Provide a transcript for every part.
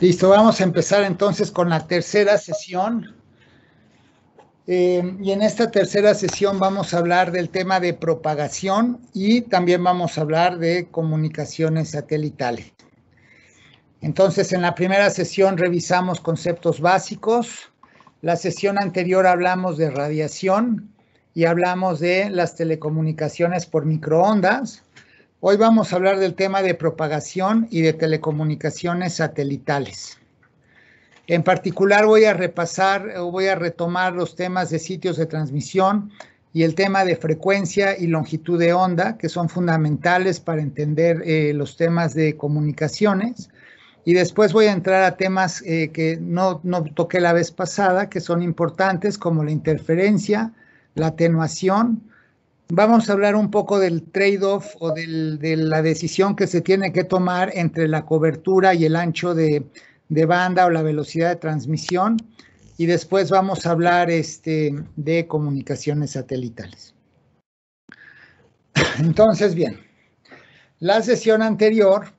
Listo, vamos a empezar entonces con la tercera sesión. Y en esta tercera sesión vamos a hablar del tema de propagación y también vamos a hablar de comunicaciones satelitales. Entonces, en la primera sesión revisamos conceptos básicos. La sesión anterior hablamos de radiación y hablamos de las telecomunicaciones por microondas. Hoy vamos a hablar del tema de propagación y de telecomunicaciones satelitales. En particular voy a retomar los temas de sitios de transmisión y el tema de frecuencia y longitud de onda, que son fundamentales para entender los temas de comunicaciones. Y después voy a entrar a temas que no toqué la vez pasada, que son importantes, como la interferencia, la atenuación. Vamos a hablar un poco del trade-off o de la decisión que se tiene que tomar entre la cobertura y el ancho de banda o la velocidad de transmisión, y después vamos a hablar de comunicaciones satelitales. Entonces, bien, la sesión anterior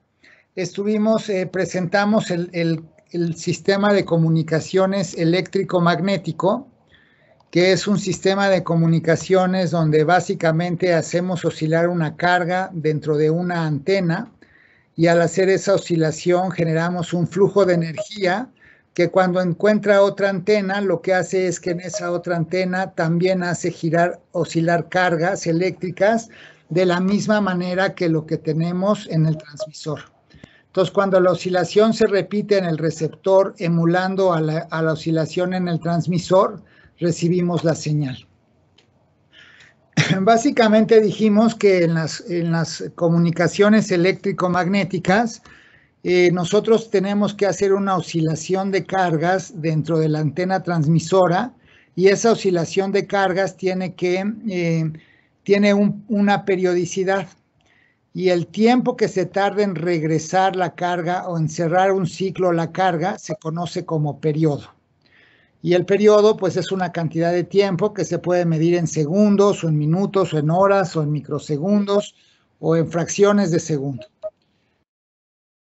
presentamos el sistema de comunicaciones eléctrico-magnético, que es un sistema de comunicaciones donde básicamente hacemos oscilar una carga dentro de una antena, y al hacer esa oscilación generamos un flujo de energía que cuando encuentra otra antena, lo que hace es que en esa otra antena también hace oscilar cargas eléctricas de la misma manera que lo que tenemos en el transmisor. Entonces, cuando la oscilación se repite en el receptor emulando a la oscilación en el transmisor, recibimos la señal. Básicamente dijimos que en las comunicaciones eléctrico-magnéticas nosotros tenemos que hacer una oscilación de cargas dentro de la antena transmisora, y esa oscilación de cargas tiene una periodicidad, y el tiempo que se tarda en regresar la carga o en cerrar un ciclo la carga se conoce como periodo. Y el periodo, pues, es una cantidad de tiempo que se puede medir en segundos, o en minutos, o en horas, o en microsegundos, o en fracciones de segundo.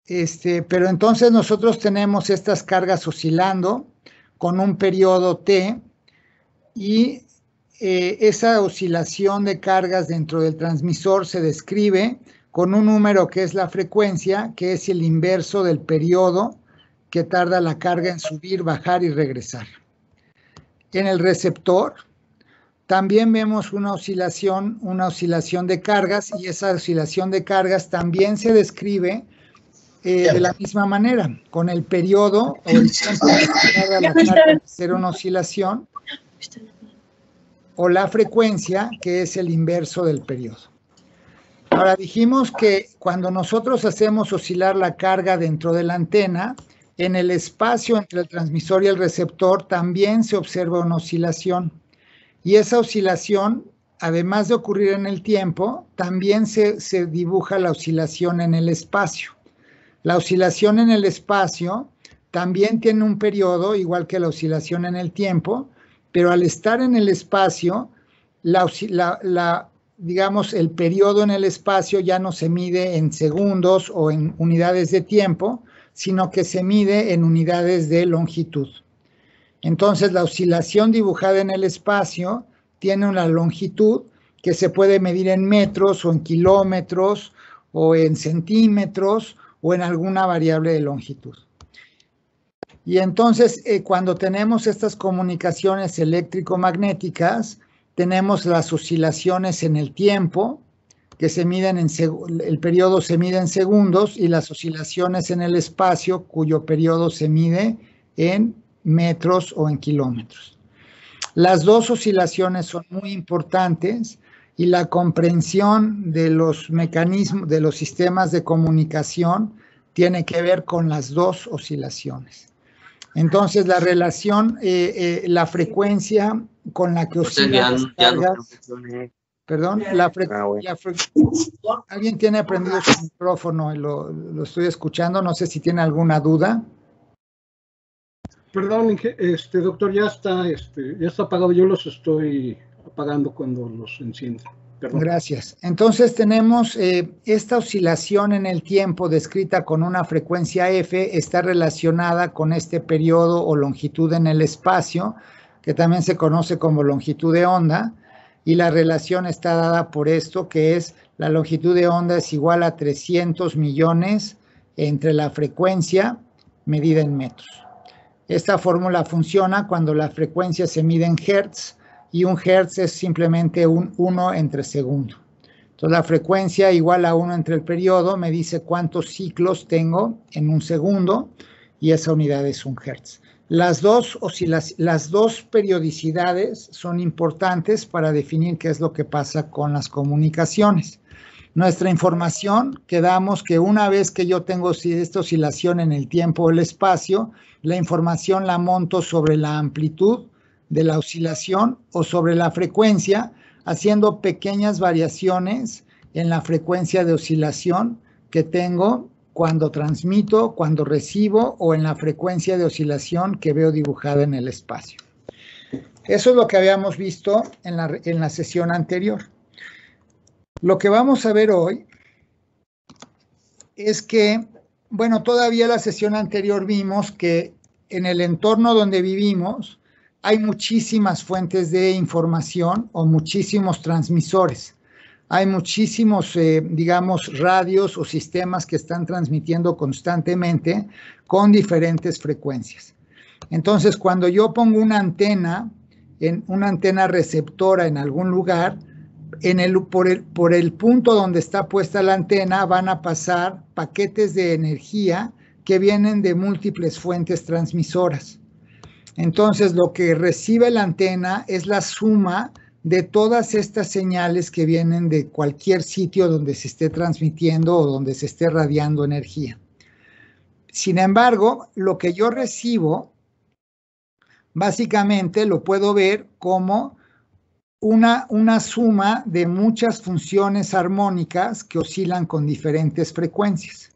Pero entonces nosotros tenemos estas cargas oscilando con un periodo T, y esa oscilación de cargas dentro del transmisor se describe con un número que es la frecuencia, que es el inverso del periodo que tarda la carga en subir, bajar y regresar. En el receptor también vemos una oscilación de cargas, y esa oscilación de cargas también se describe de la misma manera, con el periodo o el tiempo que tarda la carga en hacer una oscilación, o la frecuencia, que es el inverso del periodo. Ahora, dijimos que cuando nosotros hacemos oscilar la carga dentro de la antena, en el espacio entre el transmisor y el receptor también se observa una oscilación, y esa oscilación, además de ocurrir en el tiempo, también se dibuja la oscilación en el espacio. La oscilación en el espacio también tiene un periodo, igual que la oscilación en el tiempo, pero al estar en el espacio, digamos, el periodo en el espacio ya no se mide en segundos o en unidades de tiempo, sino que se mide en unidades de longitud. Entonces, la oscilación dibujada en el espacio tiene una longitud que se puede medir en metros, o en kilómetros, o en centímetros, o en alguna variable de longitud. Y entonces, cuando tenemos estas comunicaciones eléctrico-magnéticas, tenemos las oscilaciones en el tiempo, que se miden el periodo se mide en segundos, y las oscilaciones en el espacio, cuyo periodo se mide en metros o en kilómetros. Las dos oscilaciones son muy importantes, y la comprensión de los mecanismos, de los sistemas de comunicación, tiene que ver con las dos oscilaciones. Entonces, la relación, la frecuencia con la que oscilan las cargas. Perdón, alguien tiene prendido su micrófono y lo estoy escuchando, no sé si tiene alguna duda. Perdón, doctor, ya está apagado, yo los estoy apagando cuando los enciendo. Perdón. Gracias. Entonces tenemos esta oscilación en el tiempo descrita con una frecuencia f, está relacionada con este periodo o longitud en el espacio, que también se conoce como longitud de onda, y la relación está dada por esto, que es la longitud de onda es igual a 300 millones entre la frecuencia medida en metros. Esta fórmula funciona cuando la frecuencia se mide en hertz, y un hertz es simplemente un 1 entre segundo. Entonces la frecuencia igual a 1 entre el periodo me dice cuántos ciclos tengo en un segundo, y esa unidad es un hertz. Las dos periodicidades son importantes para definir qué es lo que pasa con las comunicaciones. Nuestra información, quedamos que una vez que yo tengo esta oscilación en el tiempo o el espacio, la información la monto sobre la amplitud de la oscilación o sobre la frecuencia, haciendo pequeñas variaciones en la frecuencia de oscilación que tengo cuando transmito, cuando recibo, o en la frecuencia de oscilación que veo dibujada en el espacio. Eso es lo que habíamos visto en la sesión anterior. Lo que vamos a ver hoy es que, bueno, todavía la sesión anterior vimos que en el entorno donde vivimos hay muchísimas fuentes de información o muchísimos transmisores. Hay muchísimos, digamos, radios o sistemas que están transmitiendo constantemente con diferentes frecuencias. Entonces, cuando yo pongo una antena receptora en algún lugar, por el punto donde está puesta la antena van a pasar paquetes de energía que vienen de múltiples fuentes transmisoras. Entonces, lo que recibe la antena es la suma de todas estas señales que vienen de cualquier sitio donde se esté transmitiendo o donde se esté radiando energía. Sin embargo, lo que yo recibo, básicamente lo puedo ver como una suma de muchas funciones armónicas que oscilan con diferentes frecuencias.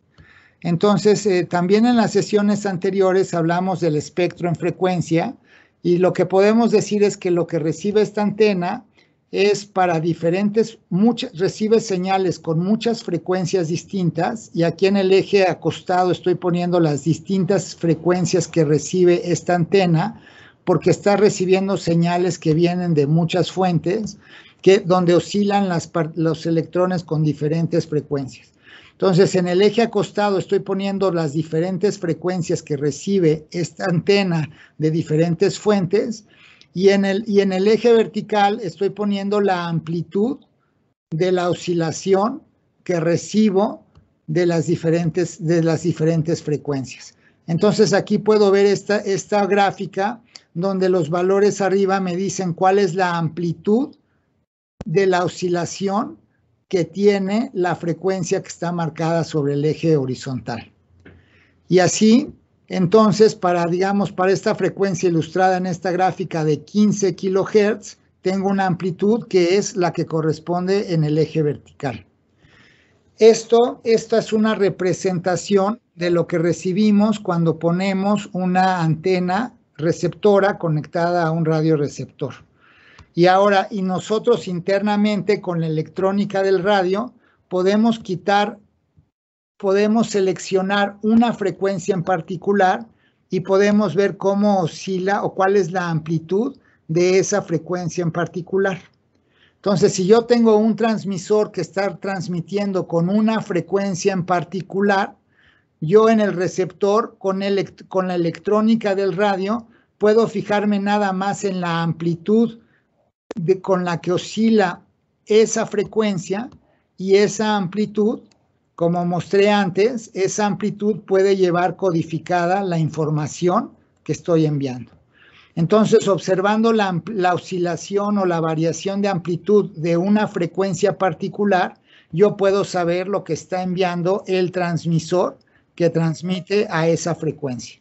Entonces, también en las sesiones anteriores hablamos del espectro en frecuencia, y lo que podemos decir es que lo que recibe esta antena es para recibe señales con muchas frecuencias distintas, y aquí en el eje acostado estoy poniendo las distintas frecuencias que recibe esta antena, porque está recibiendo señales que vienen de muchas fuentes, donde oscilan los electrones con diferentes frecuencias. Entonces, en el eje acostado estoy poniendo las diferentes frecuencias que recibe esta antena de diferentes fuentes, y en el eje vertical estoy poniendo la amplitud de la oscilación que recibo de las diferentes frecuencias. Entonces, aquí puedo ver esta gráfica donde los valores arriba me dicen cuál es la amplitud de la oscilación que tiene la frecuencia que está marcada sobre el eje horizontal. Y así, entonces, para esta frecuencia ilustrada en esta gráfica de 15 kilohertz, tengo una amplitud que es la que corresponde en el eje vertical. Esta es una representación de lo que recibimos cuando ponemos una antena receptora conectada a un radioreceptor. Y nosotros internamente con la electrónica del radio podemos seleccionar una frecuencia en particular y podemos ver cómo oscila o cuál es la amplitud de esa frecuencia en particular. Entonces, si yo tengo un transmisor que está transmitiendo con una frecuencia en particular, yo en el receptor, con la electrónica del radio, puedo fijarme nada más en la amplitud con la que oscila esa frecuencia, y esa amplitud, como mostré antes, esa amplitud puede llevar codificada la información que estoy enviando. Entonces, observando la oscilación o la variación de amplitud de una frecuencia particular, yo puedo saber lo que está enviando el transmisor que transmite a esa frecuencia.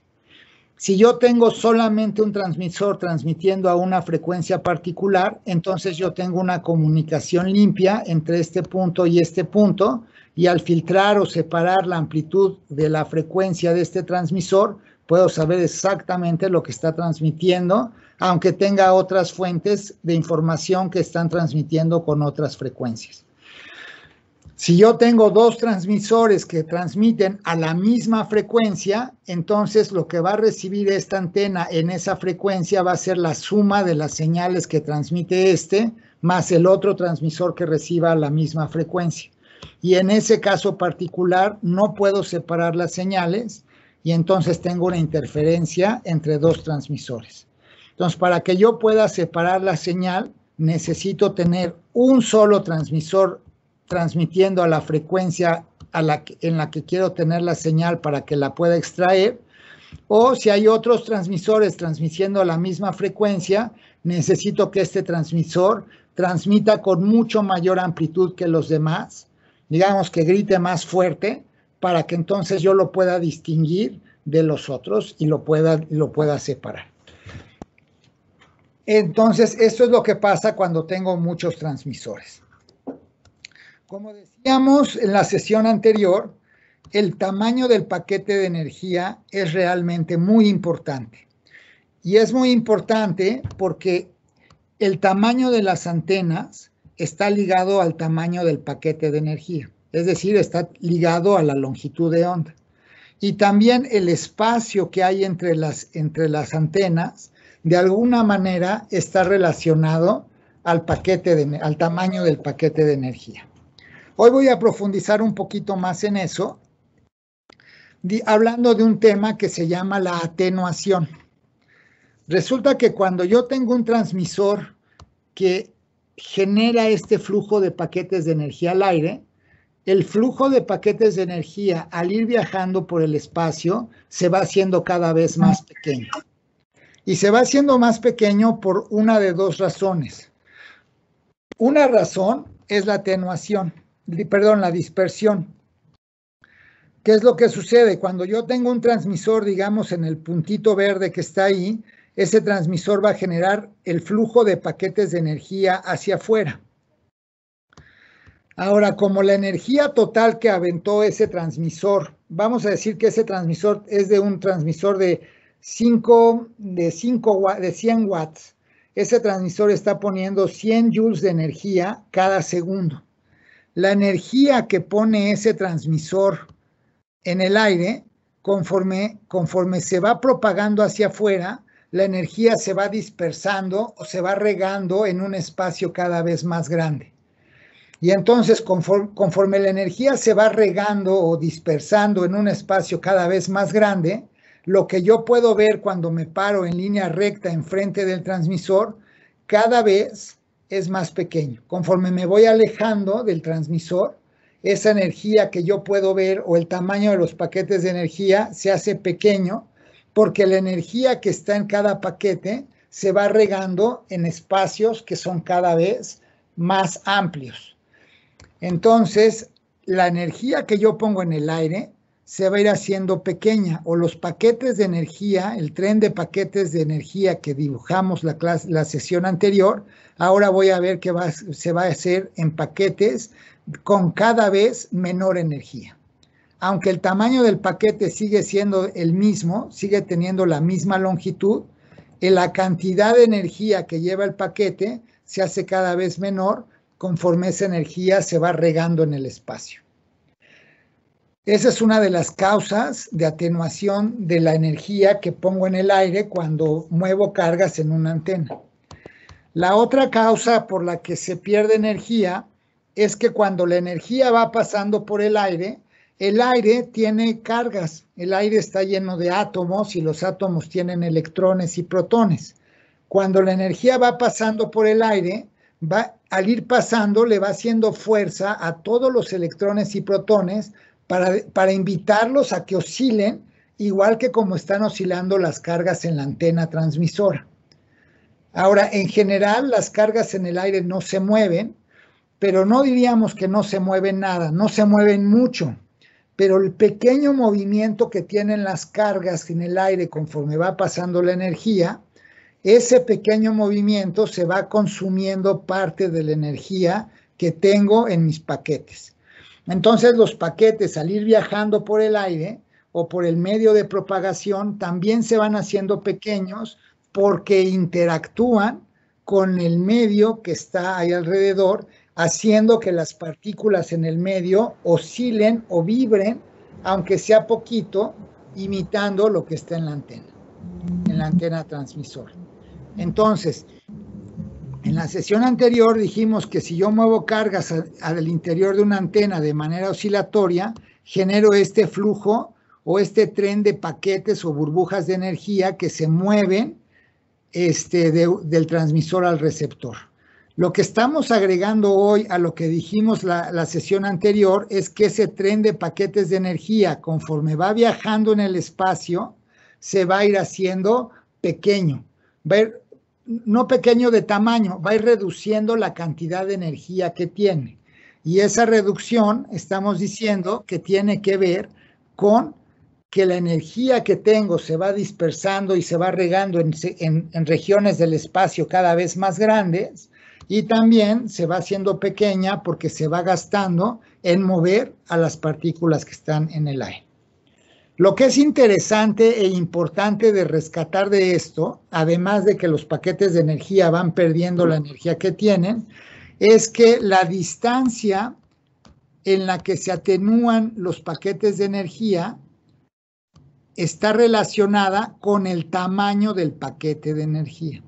Si yo tengo solamente un transmisor transmitiendo a una frecuencia particular, entonces yo tengo una comunicación limpia entre este punto y este punto, y al filtrar o separar la amplitud de la frecuencia de este transmisor, puedo saber exactamente lo que está transmitiendo aunque tenga otras fuentes de información que están transmitiendo con otras frecuencias. Si yo tengo dos transmisores que transmiten a la misma frecuencia, entonces lo que va a recibir esta antena en esa frecuencia va a ser la suma de las señales que transmite más el otro transmisor que reciba la misma frecuencia. Y en ese caso particular no puedo separar las señales y entonces tengo una interferencia entre dos transmisores. Entonces, para que yo pueda separar la señal, necesito tener un solo transmisor transmitiendo a la frecuencia en la que quiero tener la señal para que la pueda extraer, o si hay otros transmisores transmitiendo a la misma frecuencia, necesito que este transmisor transmita con mucho mayor amplitud que los demás, digamos que grite más fuerte, para que entonces yo lo pueda distinguir de los otros y lo pueda separar. Entonces, esto es lo que pasa cuando tengo muchos transmisores. Como decíamos en la sesión anterior, el tamaño del paquete de energía es realmente muy importante. Y es muy importante porque el tamaño de las antenas está ligado al tamaño del paquete de energía. Es decir, está ligado a la longitud de onda. Y también el espacio que hay entre las antenas, de alguna manera, está relacionado al tamaño del paquete de energía. Hoy voy a profundizar un poquito más en eso, hablando de un tema que se llama la atenuación. Resulta que cuando yo tengo un transmisor que genera este flujo de paquetes de energía al aire, el flujo de paquetes de energía al ir viajando por el espacio se va haciendo cada vez más pequeño. Y se va haciendo más pequeño por una de dos razones. Una razón es la atenuación. La dispersión. ¿Qué es lo que sucede? Cuando yo tengo un transmisor, digamos, en el puntito verde que está ahí, ese transmisor va a generar el flujo de paquetes de energía hacia afuera. Ahora, como la energía total que aventó ese transmisor, vamos a decir que ese transmisor es de un transmisor de 100 watts. Ese transmisor está poniendo 100 joules de energía cada segundo. La energía que pone ese transmisor en el aire, conforme se va propagando hacia afuera, la energía se va dispersando o se va regando en un espacio cada vez más grande. Y entonces, conforme la energía se va regando o dispersando en un espacio cada vez más grande, lo que yo puedo ver cuando me paro en línea recta enfrente del transmisor, cada vez es más pequeño. Conforme me voy alejando del transmisor, esa energía que yo puedo ver o el tamaño de los paquetes de energía se hace pequeño porque la energía que está en cada paquete se va regando en espacios que son cada vez más amplios. Entonces, la energía que yo pongo en el aire se va a ir haciendo pequeña, o los paquetes de energía, el tren de paquetes de energía que dibujamos la sesión anterior, ahora voy a ver que se va a hacer en paquetes con cada vez menor energía. Aunque el tamaño del paquete sigue siendo el mismo, sigue teniendo la misma longitud, la cantidad de energía que lleva el paquete se hace cada vez menor conforme esa energía se va regando en el espacio. Esa es una de las causas de atenuación de la energía que pongo en el aire cuando muevo cargas en una antena. La otra causa por la que se pierde energía es que cuando la energía va pasando por el aire tiene cargas. El aire está lleno de átomos y los átomos tienen electrones y protones. Cuando la energía va pasando por el aire, al ir pasando le va haciendo fuerza a todos los electrones y protones para invitarlos a que oscilen, igual que como están oscilando las cargas en la antena transmisora. Ahora, en general, las cargas en el aire no se mueven, pero no diríamos que no se mueven nada, no se mueven mucho, pero el pequeño movimiento que tienen las cargas en el aire conforme va pasando la energía, ese pequeño movimiento se va consumiendo parte de la energía que tengo en mis paquetes. Entonces los paquetes, al ir viajando por el aire o por el medio de propagación, también se van haciendo pequeños porque interactúan con el medio que está ahí alrededor, haciendo que las partículas en el medio oscilen o vibren, aunque sea poquito, imitando lo que está en la antena transmisora. Entonces, en la sesión anterior dijimos que si yo muevo cargas al interior de una antena de manera oscilatoria, genero este flujo o este tren de paquetes o burbujas de energía que se mueven del transmisor al receptor. Lo que estamos agregando hoy a lo que dijimos la sesión anterior es que ese tren de paquetes de energía, conforme va viajando en el espacio, se va a ir haciendo pequeño, va a ir, no pequeño de tamaño, va a ir reduciendo la cantidad de energía que tiene. Y esa reducción, estamos diciendo que tiene que ver con que la energía que tengo se va dispersando y se va regando en regiones del espacio cada vez más grandes, y también se va haciendo pequeña porque se va gastando en mover a las partículas que están en el aire. Lo que es interesante e importante de rescatar de esto, además de que los paquetes de energía van perdiendo la energía que tienen, es que la distancia en la que se atenúan los paquetes de energía está relacionada con el tamaño del paquete de energía.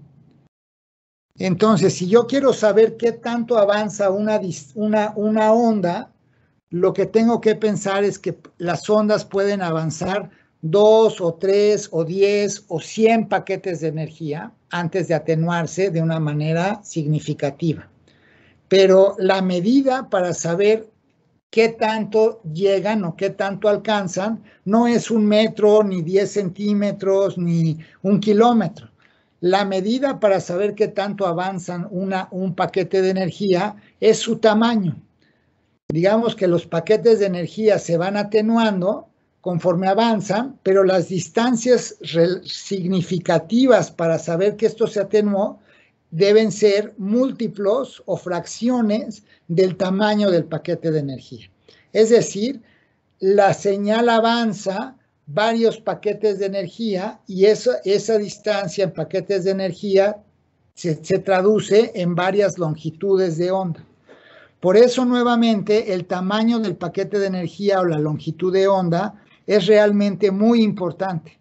Entonces, si yo quiero saber qué tanto avanza una onda, lo que tengo que pensar es que las ondas pueden avanzar 2 o 3 o 10 o 100 paquetes de energía antes de atenuarse de una manera significativa. Pero la medida para saber qué tanto llegan o qué tanto alcanzan no es 1 metro, ni 10 centímetros, ni 1 kilómetro. La medida para saber qué tanto avanzan un paquete de energía es su tamaño. Digamos que los paquetes de energía se van atenuando conforme avanzan, pero las distancias significativas para saber que esto se atenuó deben ser múltiplos o fracciones del tamaño del paquete de energía. Es decir, la señal avanza varios paquetes de energía y esa distancia en paquetes de energía se traduce en varias longitudes de onda. Por eso, nuevamente, el tamaño del paquete de energía o la longitud de onda es realmente muy importante,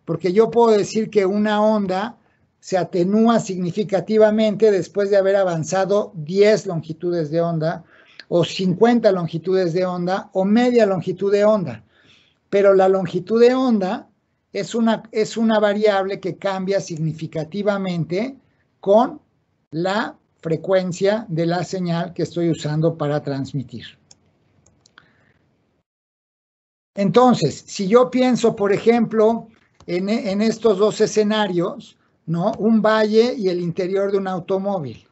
porque yo puedo decir que una onda se atenúa significativamente después de haber avanzado 10 longitudes de onda, o 50 longitudes de onda, o media longitud de onda. Pero la longitud de onda es una variable que cambia significativamente con la frecuencia de la señal que estoy usando para transmitir. Entonces, si yo pienso, por ejemplo, en estos dos escenarios, ¿no? Un valle y el interior de un automóvil.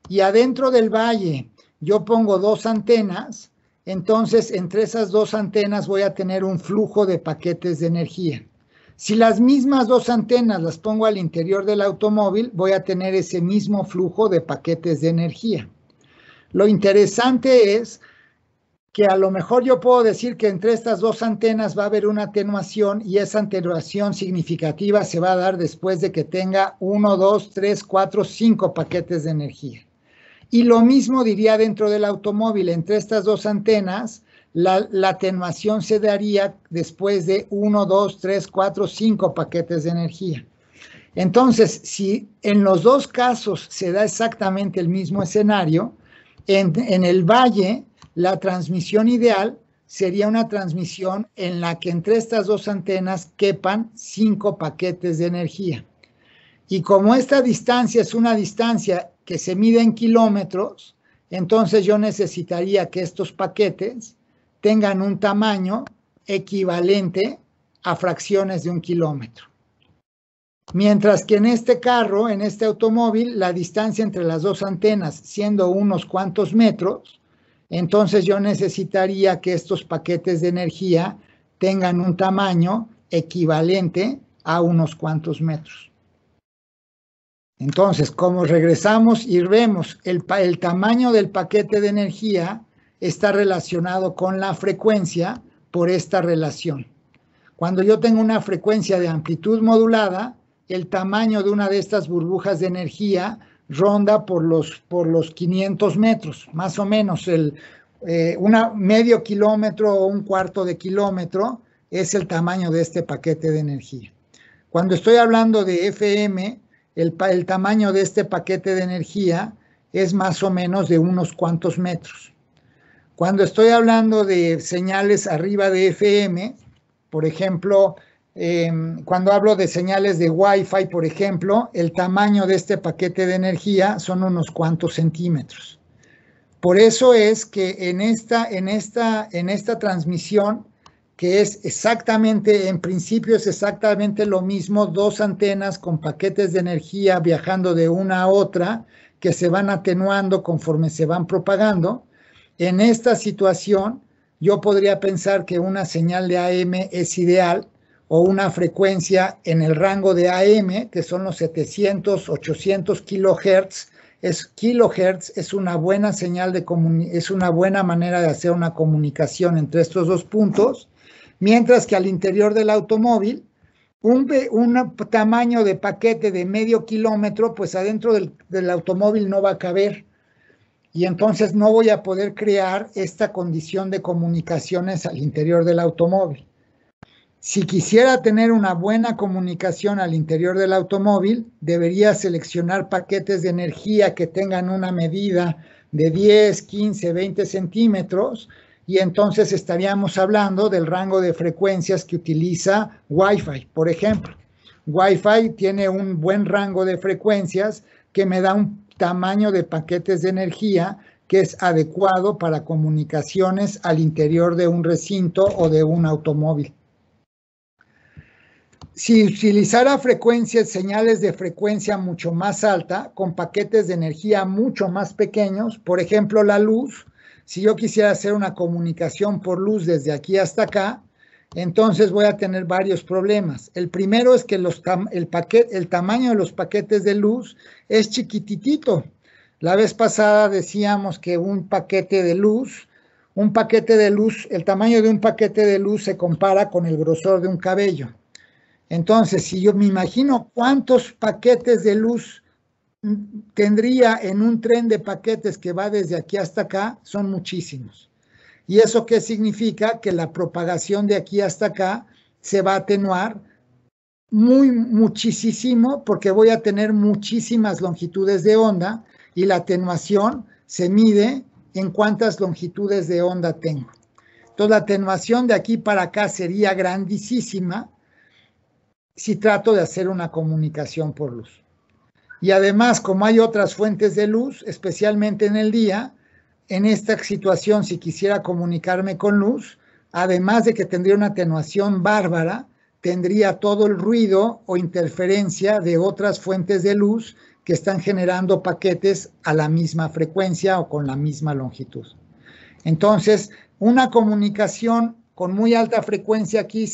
Y adentro del valle yo pongo 2 antenas, entonces entre esas 2 antenas voy a tener un flujo de paquetes de energía. Si las mismas 2 antenas las pongo al interior del automóvil, voy a tener ese mismo flujo de paquetes de energía. Lo interesante es que a lo mejor yo puedo decir que entre estas 2 antenas va a haber una atenuación, y esa atenuación significativa se va a dar después de que tenga 1, 2, 3, 4, 5 paquetes de energía. Y lo mismo diría dentro del automóvil. Entre estas 2 antenas, la atenuación se daría después de 1, 2, 3, 4, 5 paquetes de energía. Entonces, si en los 2 casos se da exactamente el mismo escenario, en el valle, la transmisión ideal sería una transmisión en la que entre estas 2 antenas quepan 5 paquetes de energía. Y como esta distancia es una distancia que se mide en kilómetros, entonces yo necesitaría que estos paquetes tengan un tamaño equivalente a fracciones de 1 kilómetro. Mientras que en este carro, en este automóvil, la distancia entre las 2 antenas siendo unos cuantos metros, entonces yo necesitaría que estos paquetes de energía tengan un tamaño equivalente a unos cuantos metros. Entonces, como regresamos y vemos, el tamaño del paquete de energía está relacionado con la frecuencia por esta relación. Cuando yo tengo una frecuencia de amplitud modulada, el tamaño de una de estas burbujas de energía ronda por los 500 metros, más o menos, medio kilómetro o un cuarto de kilómetro es el tamaño de este paquete de energía. Cuando estoy hablando de FM, el tamaño de este paquete de energía es más o menos de unos cuantos metros. Cuando estoy hablando de señales arriba de FM, por ejemplo, cuando hablo de señales de Wi-Fi, por ejemplo, el tamaño de este paquete de energía son unos cuantos centímetros. Por eso es que en esta transmisión, que es exactamente, en principio es exactamente lo mismo, dos antenas con paquetes de energía viajando de una a otra, que se van atenuando conforme se van propagando. En esta situación, yo podría pensar que una señal de AM es ideal, o una frecuencia en el rango de AM, que son los 700, 800 kilohertz. Kilohertz es una buena señal es una buena manera de hacer una comunicación entre estos dos puntos, mientras que al interior del automóvil, un tamaño de paquete de medio kilómetro, pues adentro del automóvil no va a caber, y entonces no voy a poder crear esta condición de comunicaciones al interior del automóvil. Si quisiera tener una buena comunicación al interior del automóvil, debería seleccionar paquetes de energía que tengan una medida de 10, 15, 20 centímetros, y entonces estaríamos hablando del rango de frecuencias que utiliza Wi-Fi, por ejemplo. Wi-Fi tiene un buen rango de frecuencias que me da un tamaño de paquetes de energía que es adecuado para comunicaciones al interior de un recinto o de un automóvil. Si utilizara señales de frecuencia mucho más alta, con paquetes de energía mucho más pequeños, por ejemplo la luz, si yo quisiera hacer una comunicación por luz desde aquí hasta acá, entonces voy a tener varios problemas. El primero es que el tamaño de los paquetes de luz es chiquititito. La vez pasada decíamos que el tamaño de un paquete de luz se compara con el grosor de un cabello. Entonces, si yo me imagino cuántos paquetes de luz tendría en un tren de paquetes que va desde aquí hasta acá, son muchísimos. ¿Y eso qué significa? Que la propagación de aquí hasta acá se va a atenuar muchísimo, porque voy a tener muchísimas longitudes de onda, y la atenuación se mide en cuántas longitudes de onda tengo. Entonces, la atenuación de aquí para acá sería grandísima si trato de hacer una comunicación por luz. Y además, como hay otras fuentes de luz, especialmente en el día, en esta situación, si quisiera comunicarme con luz, además de que tendría una atenuación bárbara, tendría todo el ruido o interferencia de otras fuentes de luz que están generando paquetes a la misma frecuencia o con la misma longitud. Entonces, una comunicación con muy alta frecuencia aquí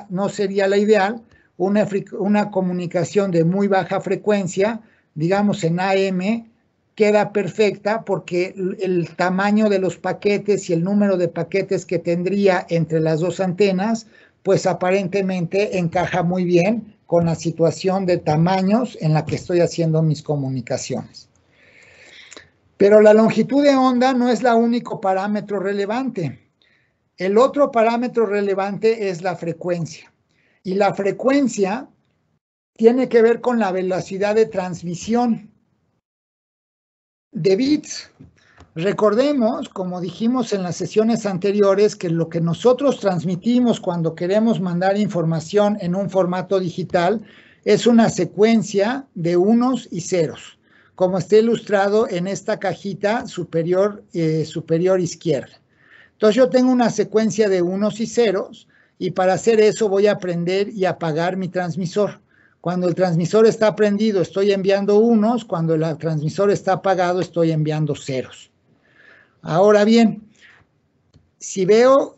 no sería la ideal. Una comunicación de muy baja frecuencia, digamos en AM, queda perfecta, porque el tamaño de los paquetes y el número de paquetes que tendría entre las dos antenas, pues aparentemente encaja muy bien con la situación de tamaños en la que estoy haciendo mis comunicaciones. Pero la longitud de onda no es el único parámetro relevante. El otro parámetro relevante es la frecuencia. Y la frecuencia tiene que ver con la velocidad de transmisión de bits. Recordemos, como dijimos en las sesiones anteriores, que lo que nosotros transmitimos cuando queremos mandar información en un formato digital es una secuencia de unos y ceros, como está ilustrado en esta cajita superior izquierda. Entonces yo tengo una secuencia de unos y ceros, y para hacer eso voy a prender y apagar mi transmisor. Cuando el transmisor está prendido, estoy enviando unos; cuando el transmisor está apagado, estoy enviando ceros. Ahora bien, si veo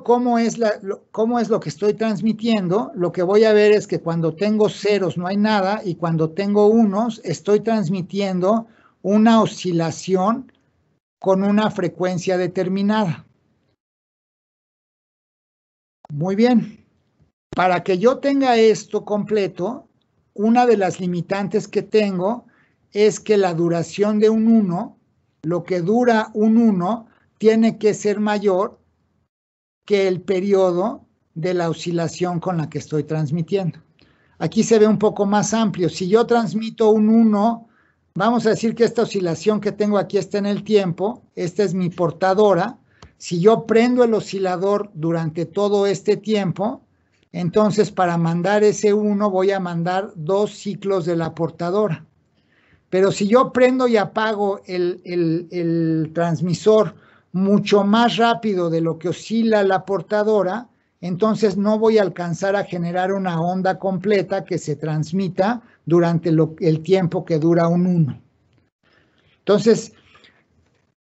cómo es lo que estoy transmitiendo, lo que voy a ver es que cuando tengo ceros no hay nada, y cuando tengo unos estoy transmitiendo una oscilación con una frecuencia determinada. Muy bien. Para que yo tenga esto completo, una de las limitantes que tengo es que la duración de un 1, lo que dura un 1, tiene que ser mayor que el periodo de la oscilación con la que estoy transmitiendo. Aquí se ve un poco más amplio. Si yo transmito un 1, vamos a decir que esta oscilación que tengo aquí está en el tiempo, esta es mi portadora. Si yo prendo el oscilador durante todo este tiempo, entonces para mandar ese 1 voy a mandar 2 ciclos de la portadora. Pero si yo prendo y apago el transmisor mucho más rápido de lo que oscila la portadora, entonces no voy a alcanzar a generar una onda completa que se transmita durante el tiempo que dura un 1. Entonces,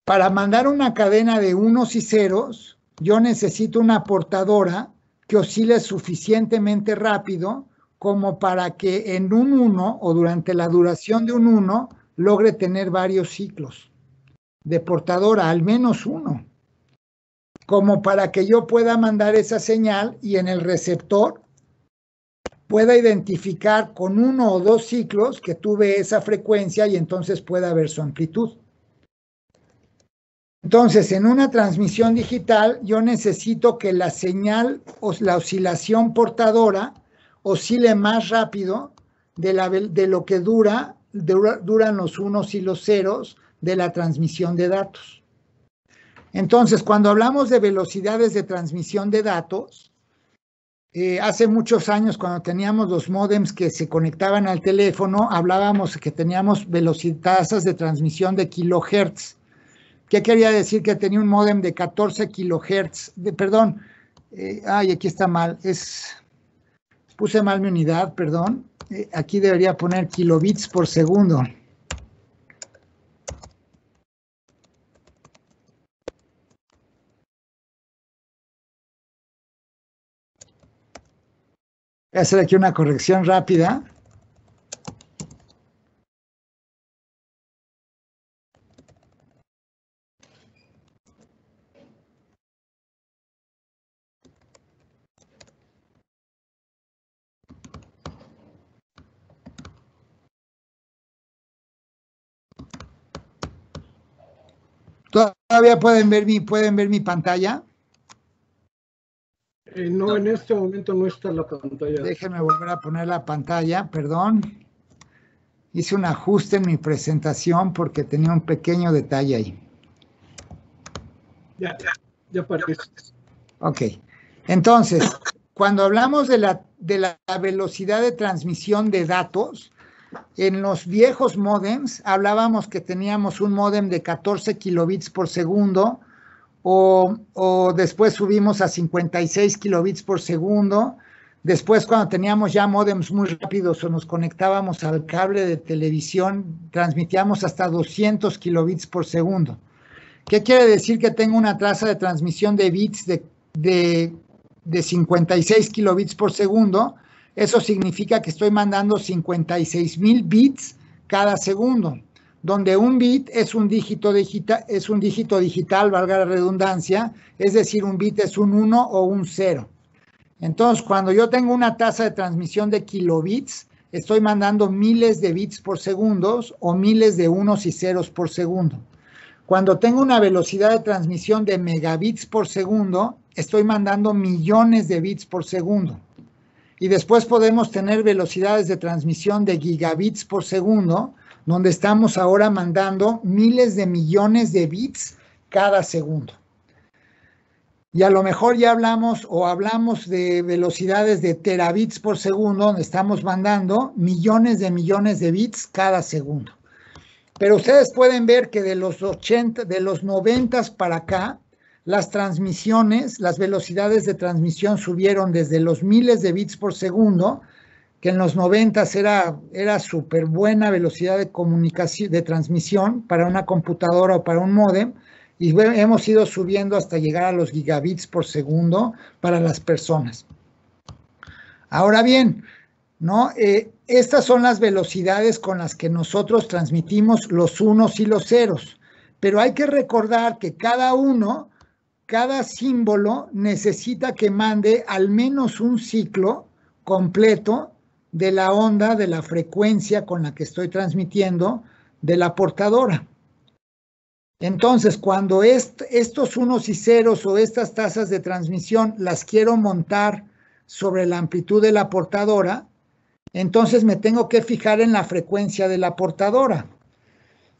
para mandar una cadena de unos y ceros, yo necesito una portadora que oscile suficientemente rápido como para que en un 1 o durante la duración de un 1 logre tener varios ciclos de portadora, al menos uno, como para que yo pueda mandar esa señal y en el receptor pueda identificar con 1 o 2 ciclos que tuve esa frecuencia y entonces pueda ver su amplitud. Entonces, en una transmisión digital, yo necesito que la señal o la oscilación portadora oscile más rápido de lo que duran los unos y los ceros de la transmisión de datos. Entonces, cuando hablamos de velocidades de transmisión de datos, hace muchos años, cuando teníamos los módems que se conectaban al teléfono, hablábamos que teníamos tasas de transmisión de kilohertz. ¿Qué quería decir? Que tenía un módem de 14 kilohertz. Perdón, aquí está mal. Puse mal mi unidad, perdón. Aquí debería poner kilobits por segundo. Voy a hacer aquí una corrección rápida. ¿Todavía pueden ver mi pantalla? No, en este momento no está la pantalla. Déjenme volver a poner la pantalla, perdón. Hice un ajuste en mi presentación porque tenía un pequeño detalle ahí. Ya aparece. Ok. Entonces, cuando hablamos de la velocidad de transmisión de datos, en los viejos módems hablábamos que teníamos un módem de 14 kilobits por segundo o después subimos a 56 kilobits por segundo. Después, cuando teníamos ya módems muy rápidos o nos conectábamos al cable de televisión, transmitíamos hasta 200 kilobits por segundo. ¿Qué quiere decir? Que tengo una tasa de transmisión de bits de 56 kilobits por segundo. Eso significa que estoy mandando 56,000 bits cada segundo, donde un bit es un dígito digital, valga la redundancia, es decir, un bit es un 1 o un 0. Entonces, cuando yo tengo una tasa de transmisión de kilobits, estoy mandando miles de bits por segundo o miles de unos y ceros por segundo. Cuando tengo una velocidad de transmisión de megabits por segundo, estoy mandando millones de bits por segundo. Y después podemos tener velocidades de transmisión de gigabits por segundo, donde estamos ahora mandando miles de millones de bits cada segundo. Y a lo mejor ya hablamos de velocidades de terabits por segundo, donde estamos mandando millones de bits cada segundo. Pero ustedes pueden ver que de los 90 para acá, las transmisiones, las velocidades de transmisión subieron desde los miles de bits por segundo, que en los 90 era súper buena velocidad de comunicación, de transmisión para una computadora o para un módem, y hemos ido subiendo hasta llegar a los gigabits por segundo para las personas. Ahora bien, ¿no? Estas son las velocidades con las que nosotros transmitimos los unos y los ceros, pero hay que recordar que cada uno cada símbolo necesita que mande al menos un ciclo completo de la onda, de la frecuencia con la que estoy transmitiendo de la portadora. Entonces, cuando estos unos y ceros o estas tasas de transmisión las quiero montar sobre la amplitud de la portadora, entonces me tengo que fijar en la frecuencia de la portadora.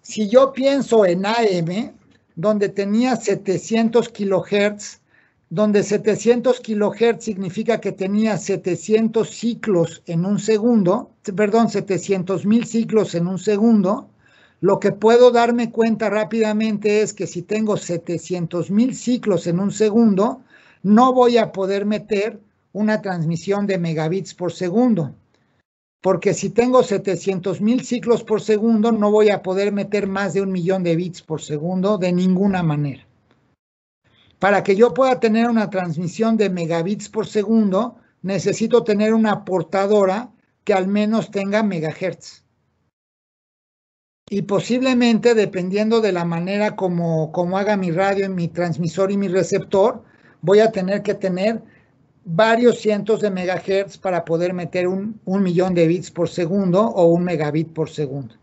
Si yo pienso en AM, donde tenía 700 kilohertz, donde 700 kilohertz significa que tenía 700 ciclos en un segundo, perdón, 700,000 ciclos en un segundo, lo que puedo darme cuenta rápidamente es que si tengo 700,000 ciclos en un segundo, no voy a poder meter una transmisión de megabits por segundo. Porque si tengo 700,000 ciclos por segundo, no voy a poder meter más de 1,000,000 de bits por segundo de ninguna manera. Para que yo pueda tener una transmisión de megabits por segundo, necesito tener una portadora que al menos tenga megahertz. Y posiblemente, dependiendo de la manera como haga mi radio, mi transmisor y mi receptor, voy a tener que tener varios cientos de megahertz para poder meter 1,000,000 de bits por segundo o 1 megabit por segundo.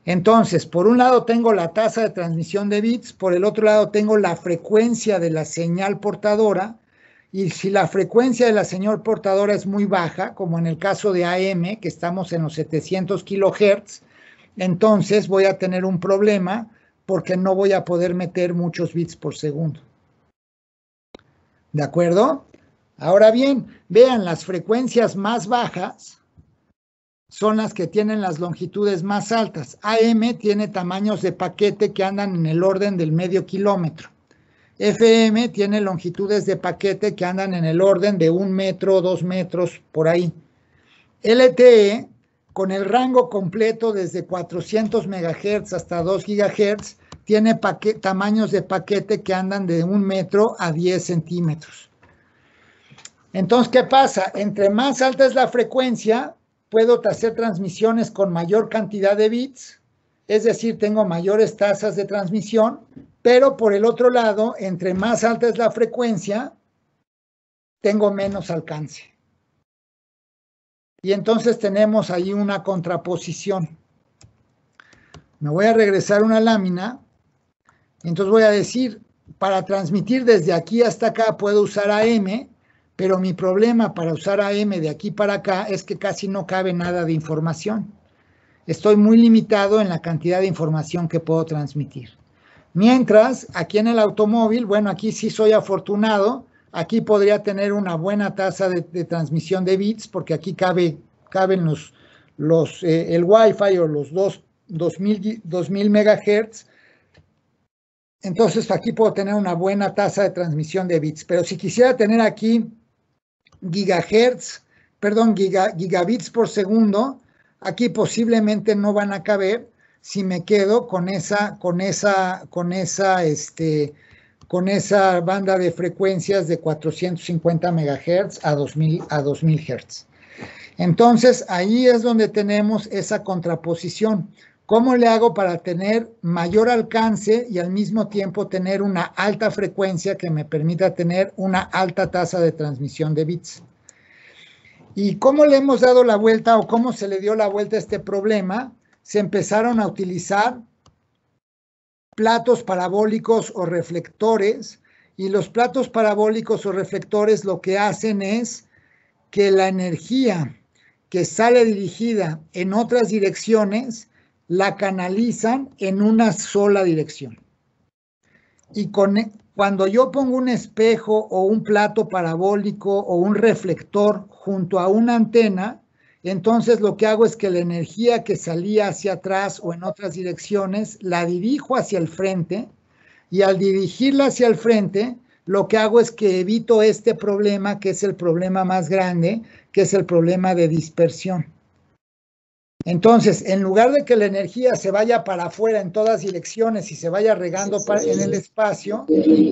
Entonces, por un lado tengo la tasa de transmisión de bits, por el otro lado tengo la frecuencia de la señal portadora, y si la frecuencia de la señal portadora es muy baja, como en el caso de AM, que estamos en los 700 kilohertz, entonces voy a tener un problema porque no voy a poder meter muchos bits por segundo. ¿De acuerdo? Ahora bien, vean, las frecuencias más bajas son las que tienen las longitudes más altas. AM tiene tamaños de paquete que andan en el orden del medio kilómetro. FM tiene longitudes de paquete que andan en el orden de 1 metro, 2 metros, por ahí. LTE, con el rango completo desde 400 MHz hasta 2 GHz, tiene tamaños de paquete que andan de 1 metro a 10 centímetros. Entonces, ¿qué pasa? Entre más alta es la frecuencia, puedo hacer transmisiones con mayor cantidad de bits, es decir, tengo mayores tasas de transmisión, pero por el otro lado, entre más alta es la frecuencia, tengo menos alcance. Y entonces tenemos ahí una contraposición. Me voy a regresar una lámina, entonces voy a decir, para transmitir desde aquí hasta acá puedo usar AM, pero mi problema para usar AM de aquí para acá es que casi no cabe nada de información. Estoy muy limitado en la cantidad de información que puedo transmitir. Mientras, aquí en el automóvil, bueno, aquí sí soy afortunado, aquí podría tener una buena tasa de transmisión de bits, porque aquí caben el Wi-Fi o los 2000 MHz. Entonces, aquí puedo tener una buena tasa de transmisión de bits. Pero si quisiera tener aquí gigabits por segundo, aquí posiblemente no van a caber si me quedo con esa banda de frecuencias de 450 MHz a 2000 Hz. Entonces, ahí es donde tenemos esa contraposición. ¿Cómo le hago para tener mayor alcance y al mismo tiempo tener una alta frecuencia que me permita tener una alta tasa de transmisión de bits? ¿Y cómo le hemos dado la vuelta o cómo se le dio la vuelta a este problema? Se empezaron a utilizar platos parabólicos o reflectores, y los platos parabólicos o reflectores lo que hacen es que la energía que sale dirigida en otras direcciones la canalizan en una sola dirección. Y cuando yo pongo un espejo o un plato parabólico o un reflector junto a una antena, entonces lo que hago es que la energía que salía hacia atrás o en otras direcciones la dirijo hacia el frente, y al dirigirla hacia el frente, lo que hago es que evito este problema, que es el problema más grande, que es el problema de dispersión. Entonces, en lugar de que la energía se vaya para afuera en todas direcciones y se vaya regando en el espacio,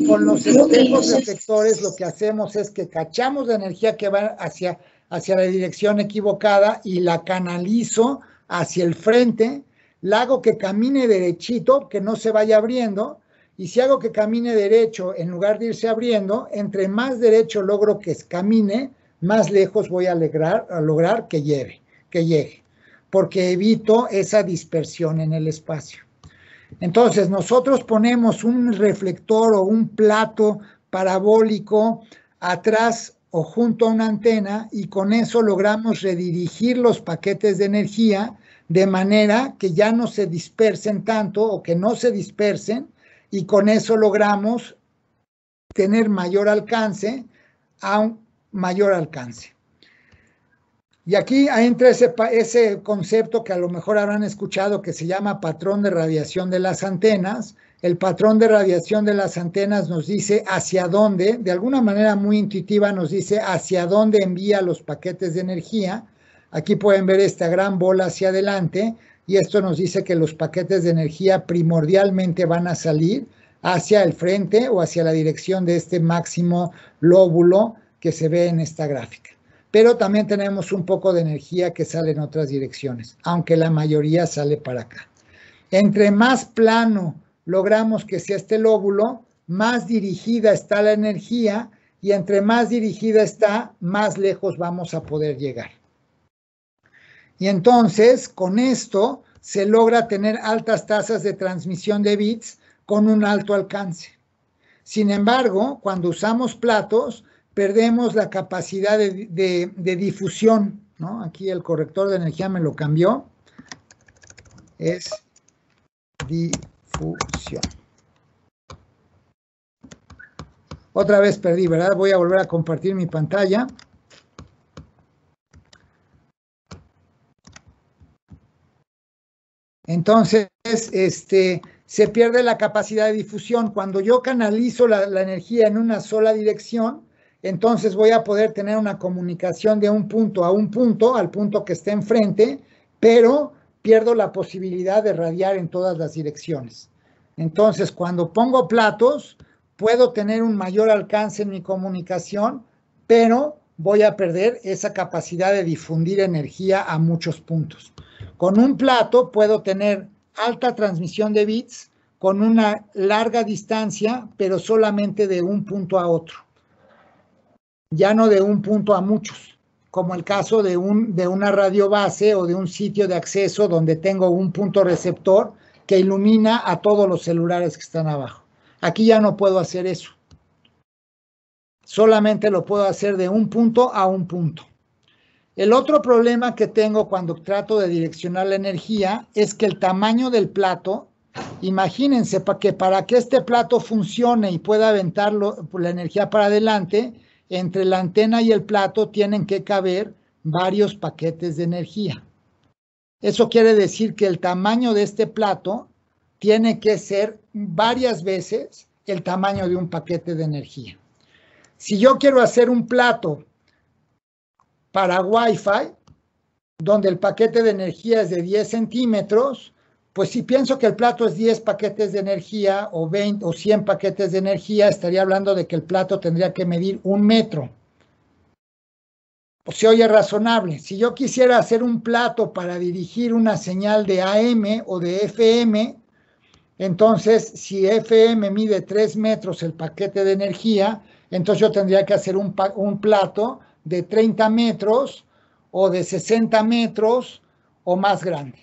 con los espejos reflectores lo que hacemos es que cachamos la energía que va hacia la dirección equivocada y la canalizo hacia el frente, la hago que camine derechito, que no se vaya abriendo, Y si hago que camine derecho en lugar de irse abriendo, entre más derecho logro que camine, más lejos voy a lograr que llegue, porque evito esa dispersión en el espacio. Entonces, nosotros ponemos un reflector o un plato parabólico atrás o junto a una antena y con eso logramos redirigir los paquetes de energía de manera que ya no se dispersen tanto o que no se dispersen, y con eso logramos tener mayor alcance a un mayor alcance. Y aquí entra ese concepto que a lo mejor habrán escuchado, que se llama patrón de radiación de las antenas. El patrón de radiación de las antenas nos dice hacia dónde, de alguna manera muy intuitiva, nos dice hacia dónde envía los paquetes de energía. Aquí pueden ver esta gran bola hacia adelante, y esto nos dice que los paquetes de energía primordialmente van a salir hacia el frente o hacia la dirección de este máximo lóbulo que se ve en esta gráfica. Pero también tenemos un poco de energía que sale en otras direcciones, aunque la mayoría sale para acá. Entre más plano logramos que sea este lóbulo, más dirigida está la energía, y entre más dirigida está, más lejos vamos a poder llegar. Y entonces, con esto, se logra tener altas tasas de transmisión de bits con un alto alcance. Sin embargo, cuando usamos platos, perdemos la capacidad de difusión, ¿no? Aquí el corrector de energía me lo cambió. Es difusión. Otra vez perdí, ¿verdad? Voy a volver a compartir mi pantalla. Entonces, se pierde la capacidad de difusión. Cuando yo canalizo la energía en una sola dirección, entonces voy a poder tener una comunicación de un punto a un punto, al punto que esté enfrente, pero pierdo la posibilidad de radiar en todas las direcciones. Entonces, cuando pongo platos, puedo tener un mayor alcance en mi comunicación, pero voy a perder esa capacidad de difundir energía a muchos puntos. Con un plato puedo tener alta transmisión de bits con una larga distancia, pero solamente de un punto a otro. Ya no de un punto a muchos, como el caso de una radiobase o de un sitio de acceso donde tengo un punto receptor que ilumina a todos los celulares que están abajo. Aquí ya no puedo hacer eso. Solamente lo puedo hacer de un punto a un punto. El otro problema que tengo cuando trato de direccionar la energía es que el tamaño del plato, imagínense que para que este plato funcione y pueda aventar la energía para adelante, entre la antena y el plato tienen que caber varios paquetes de energía. Eso quiere decir que el tamaño de este plato tiene que ser varias veces el tamaño de un paquete de energía. Si yo quiero hacer un plato para Wi-Fi, donde el paquete de energía es de 10 centímetros, pues si pienso que el plato es 10 paquetes de energía o 20 o 100 paquetes de energía, estaría hablando de que el plato tendría que medir 1 metro. O se oye razonable. Si yo quisiera hacer un plato para dirigir una señal de AM o de FM, entonces si FM mide 3 metros el paquete de energía, entonces yo tendría que hacer un plato de 30 metros o de 60 metros o más grande.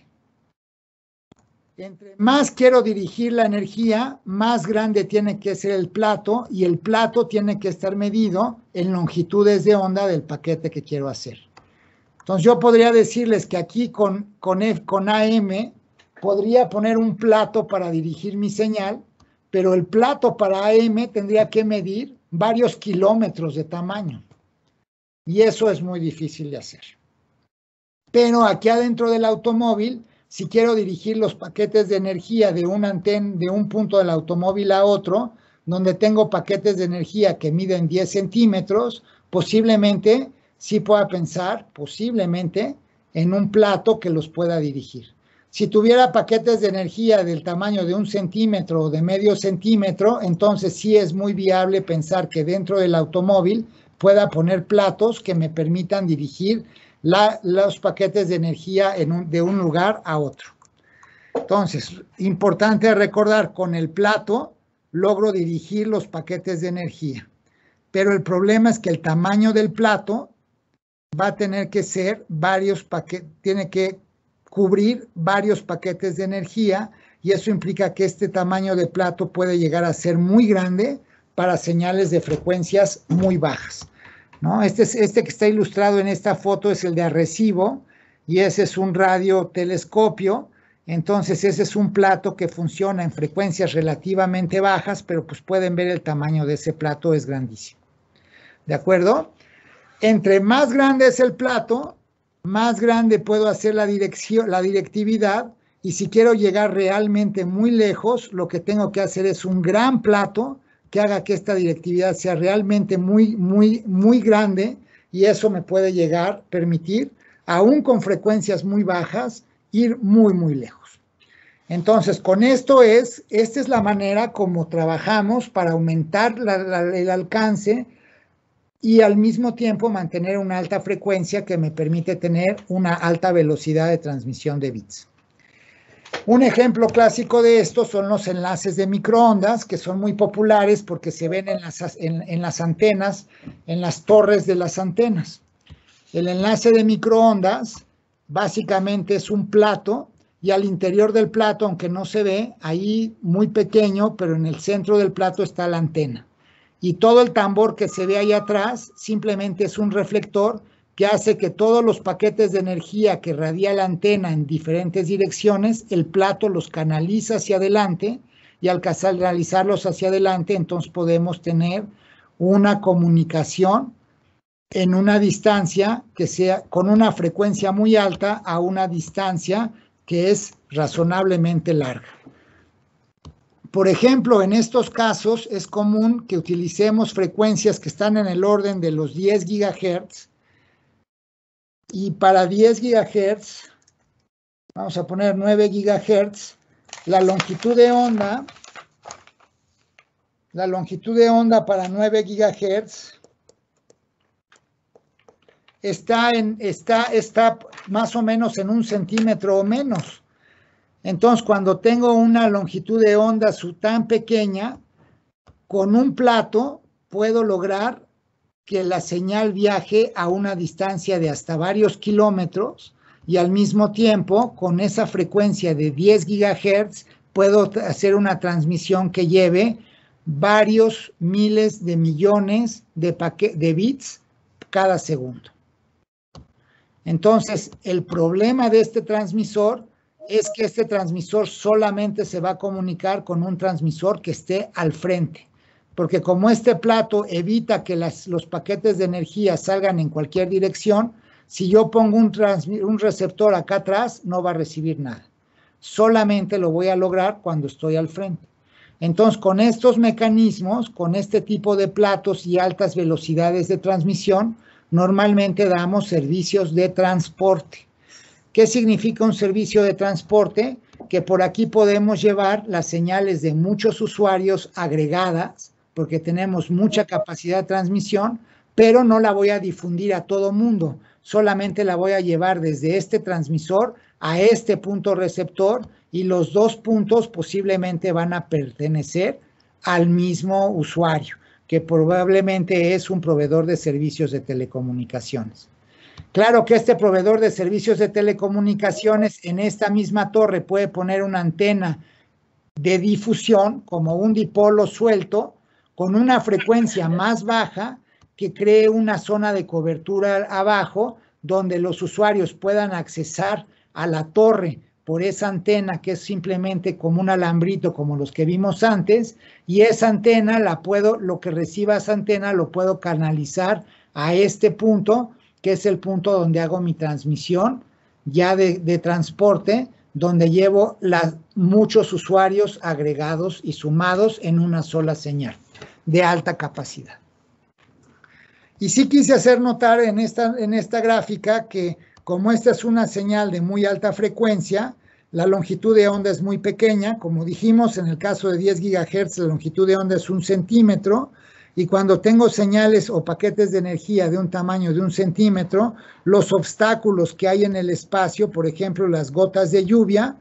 Entre más quiero dirigir la energía, más grande tiene que ser el plato, y el plato tiene que estar medido en longitudes de onda del paquete que quiero hacer. Entonces yo podría decirles que aquí con AM podría poner un plato para dirigir mi señal, pero el plato para AM tendría que medir varios kilómetros de tamaño. Y eso es muy difícil de hacer. Pero aquí adentro del automóvil, si quiero dirigir los paquetes de energía de un punto del automóvil a otro, donde tengo paquetes de energía que miden 10 centímetros, posiblemente sí pueda pensar, posiblemente, en un plato que los pueda dirigir. Si tuviera paquetes de energía del tamaño de 1 centímetro o de medio centímetro, entonces sí es muy viable pensar que dentro del automóvil pueda poner platos que me permitan dirigir los paquetes de energía de un lugar a otro. Entonces, importante recordar, con el plato logro dirigir los paquetes de energía. Pero el problema es que el tamaño del plato va a tener que ser varios paquetes, tiene que cubrir varios paquetes de energía, y eso implica que este tamaño de plato puede llegar a ser muy grande para señales de frecuencias muy bajas, ¿no? Este que está ilustrado en esta foto es el de Arecibo, y ese es un radiotelescopio. Entonces ese es un plato que funciona en frecuencias relativamente bajas, pero pues pueden ver el tamaño de ese plato, es grandísimo. ¿De acuerdo? Entre más grande es el plato, más grande puedo hacer la directividad, y si quiero llegar realmente muy lejos, lo que tengo que hacer es un gran plato que haga que esta directividad sea realmente muy grande, y eso me puede permitir, aún con frecuencias muy bajas, ir muy lejos. Entonces, con esta es la manera como trabajamos para aumentar el alcance y al mismo tiempo mantener una alta frecuencia que me permite tener una alta velocidad de transmisión de bits. Un ejemplo clásico de esto son los enlaces de microondas, que son muy populares porque se ven en las antenas, en las torres de las antenas. El enlace de microondas básicamente es un plato, y al interior del plato, aunque no se ve, ahí muy pequeño, pero en el centro del plato está la antena. Y todo el tambor que se ve ahí atrás simplemente es un reflector que hace que todos los paquetes de energía que radia la antena en diferentes direcciones, el plato los canaliza hacia adelante, y al canalizarlos hacia adelante, entonces podemos tener una comunicación en una distancia que sea con una frecuencia muy alta a una distancia que es razonablemente larga. Por ejemplo, en estos casos es común que utilicemos frecuencias que están en el orden de los 10 GHz, y para 10 GHz, vamos a poner 9 GHz, la longitud de onda para 9 GHz está más o menos en 1 centímetro o menos. Entonces, cuando tengo una longitud de onda tan pequeña, con un plato puedo lograr que la señal viaje a una distancia de hasta varios kilómetros, y al mismo tiempo, con esa frecuencia de 10 GHz, puedo hacer una transmisión que lleve varios miles de millones de bits cada segundo. Entonces, el problema de este transmisor es que este transmisor solamente se va a comunicar con un transmisor que esté al frente, porque como este plato evita que los paquetes de energía salgan en cualquier dirección, si yo pongo un receptor acá atrás, no va a recibir nada. Solamente lo voy a lograr cuando estoy al frente. Entonces, con estos mecanismos, con este tipo de platos y altas velocidades de transmisión, normalmente damos servicios de transporte. ¿Qué significa un servicio de transporte? Que por aquí podemos llevar las señales de muchos usuarios agregadas, porque tenemos mucha capacidad de transmisión, pero no la voy a difundir a todo mundo, solamente la voy a llevar desde este transmisor a este punto receptor, y los dos puntos posiblemente van a pertenecer al mismo usuario, que probablemente es un proveedor de servicios de telecomunicaciones. Claro que este proveedor de servicios de telecomunicaciones en esta misma torre puede poner una antena de difusión, como un dipolo suelto, con una frecuencia más baja, que cree una zona de cobertura abajo, donde los usuarios puedan accesar a la torre por esa antena, que es simplemente como un alambrito como los que vimos antes, y esa antena lo que reciba esa antena lo puedo canalizar a este punto, que es el punto donde hago mi transmisión ya de transporte, donde llevo muchos usuarios agregados y sumados en una sola señal de alta capacidad. Y sí quise hacer notar en esta gráfica que, como esta es una señal de muy alta frecuencia, la longitud de onda es muy pequeña. Como dijimos, en el caso de 10 GHz, la longitud de onda es 1 centímetro, y cuando tengo señales o paquetes de energía de un tamaño de 1 centímetro, los obstáculos que hay en el espacio, por ejemplo, las gotas de lluvia,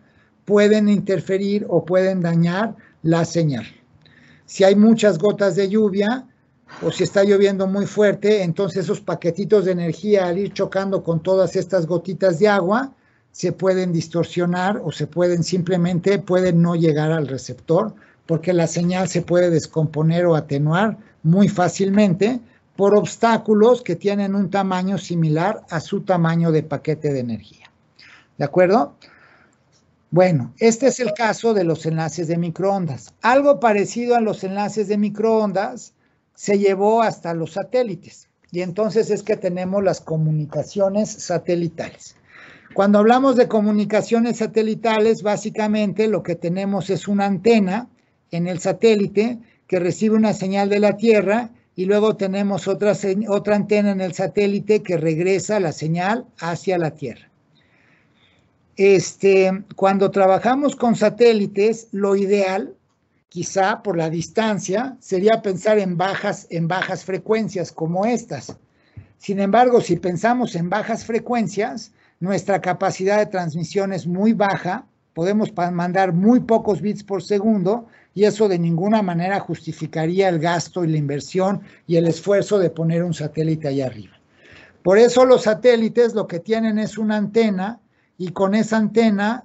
pueden interferir o pueden dañar la señal. Si hay muchas gotas de lluvia o si está lloviendo muy fuerte, entonces esos paquetitos de energía al ir chocando con todas estas gotitas de agua se pueden distorsionar o se pueden simplemente, pueden no llegar al receptor porque la señal se puede descomponer o atenuar muy fácilmente por obstáculos que tienen un tamaño similar a su tamaño de paquete de energía. ¿De acuerdo? Bueno, este es el caso de los enlaces de microondas. Algo parecido a los enlaces de microondas se llevó hasta los satélites. Y entonces es que tenemos las comunicaciones satelitales. Cuando hablamos de comunicaciones satelitales, básicamente lo que tenemos es una antena en el satélite que recibe una señal de la Tierra y luego tenemos otra antena en el satélite que regresa la señal hacia la Tierra. Cuando trabajamos con satélites, lo ideal, quizá por la distancia, sería pensar en bajas frecuencias como estas. Sin embargo, si pensamos en bajas frecuencias, nuestra capacidad de transmisión es muy baja, podemos mandar muy pocos bits por segundo y eso de ninguna manera justificaría el gasto y la inversión y el esfuerzo de poner un satélite allá arriba. Por eso los satélites lo que tienen es una antena y con esa antena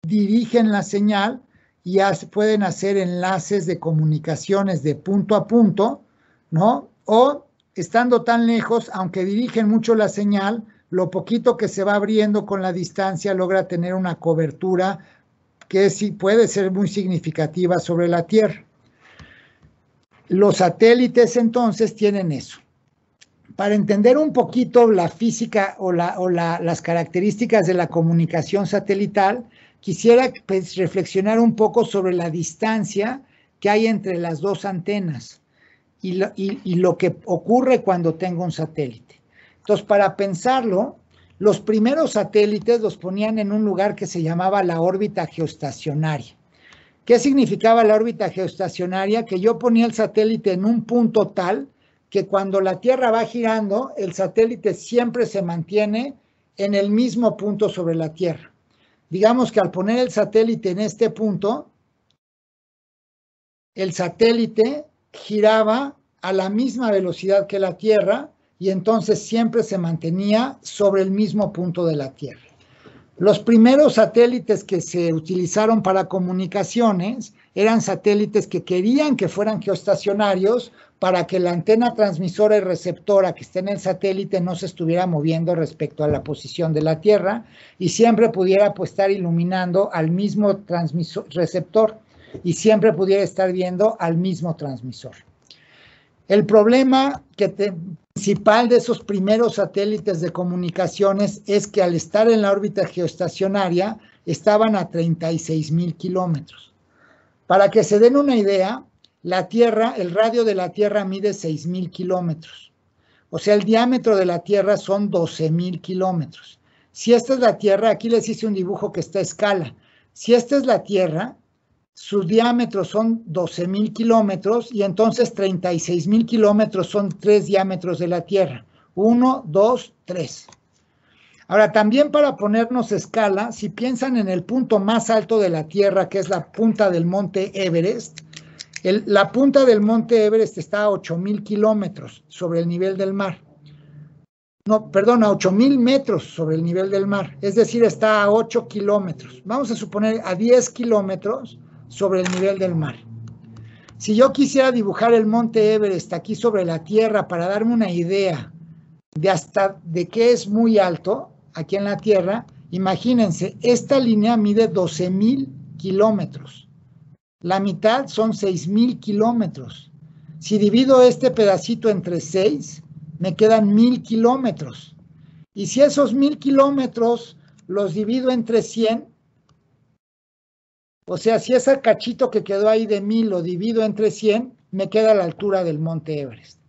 dirigen la señal y pueden hacer enlaces de comunicaciones de punto a punto, ¿no? O estando tan lejos, aunque dirigen mucho la señal, lo poquito que se va abriendo con la distancia logra tener una cobertura que sí puede ser muy significativa sobre la Tierra. Los satélites entonces tienen eso. Para entender un poquito la física o las características de la comunicación satelital, quisiera reflexionar un poco sobre la distancia que hay entre las dos antenas y lo que ocurre cuando tengo un satélite. Entonces, para pensarlo, los primeros satélites los ponían en un lugar que se llamaba la órbita geoestacionaria. ¿Qué significaba la órbita geoestacionaria? Que yo ponía el satélite en un punto tal que cuando la Tierra va girando, el satélite siempre se mantiene en el mismo punto sobre la Tierra. Digamos que al poner el satélite en este punto, el satélite giraba a la misma velocidad que la Tierra y entonces siempre se mantenía sobre el mismo punto de la Tierra. Los primeros satélites que se utilizaron para comunicaciones eran satélites que querían que fueran geoestacionarios para que la antena transmisora y receptora que esté en el satélite no se estuviera moviendo respecto a la posición de la Tierra y siempre pudiera estar iluminando al mismo receptor y siempre pudiera estar viendo al mismo transmisor. El problema principal de esos primeros satélites de comunicaciones es que al estar en la órbita geoestacionaria estaban a 36,000 kilómetros. Para que se den una idea, la Tierra, el radio de la Tierra mide 6,000 kilómetros. O sea, el diámetro de la Tierra son 12,000 kilómetros. Si esta es la Tierra, aquí les hice un dibujo que está a escala. Si esta es la Tierra, su diámetro son 12,000 kilómetros y entonces 36,000 kilómetros son 3 diámetros de la Tierra. 1, 2, 3. Ahora, también para ponernos escala, si piensan en el punto más alto de la Tierra, que es la punta del monte Everest, la punta del monte Everest está a 8,000 kilómetros sobre el nivel del mar. No, perdón, a 8,000 metros sobre el nivel del mar. Es decir, está a 8 kilómetros. Vamos a suponer a 10 kilómetros sobre el nivel del mar. Si yo quisiera dibujar el monte Everest aquí sobre la Tierra para darme una idea de qué es muy alto aquí en la Tierra, imagínense, esta línea mide 12,000 kilómetros. La mitad son 6,000 kilómetros. Si divido este pedacito entre 6, me quedan 1,000 kilómetros. Y si esos 1,000 kilómetros los divido entre 100, o sea, si ese cachito que quedó ahí de 1,000 lo divido entre 100, me queda a la altura del monte Everest.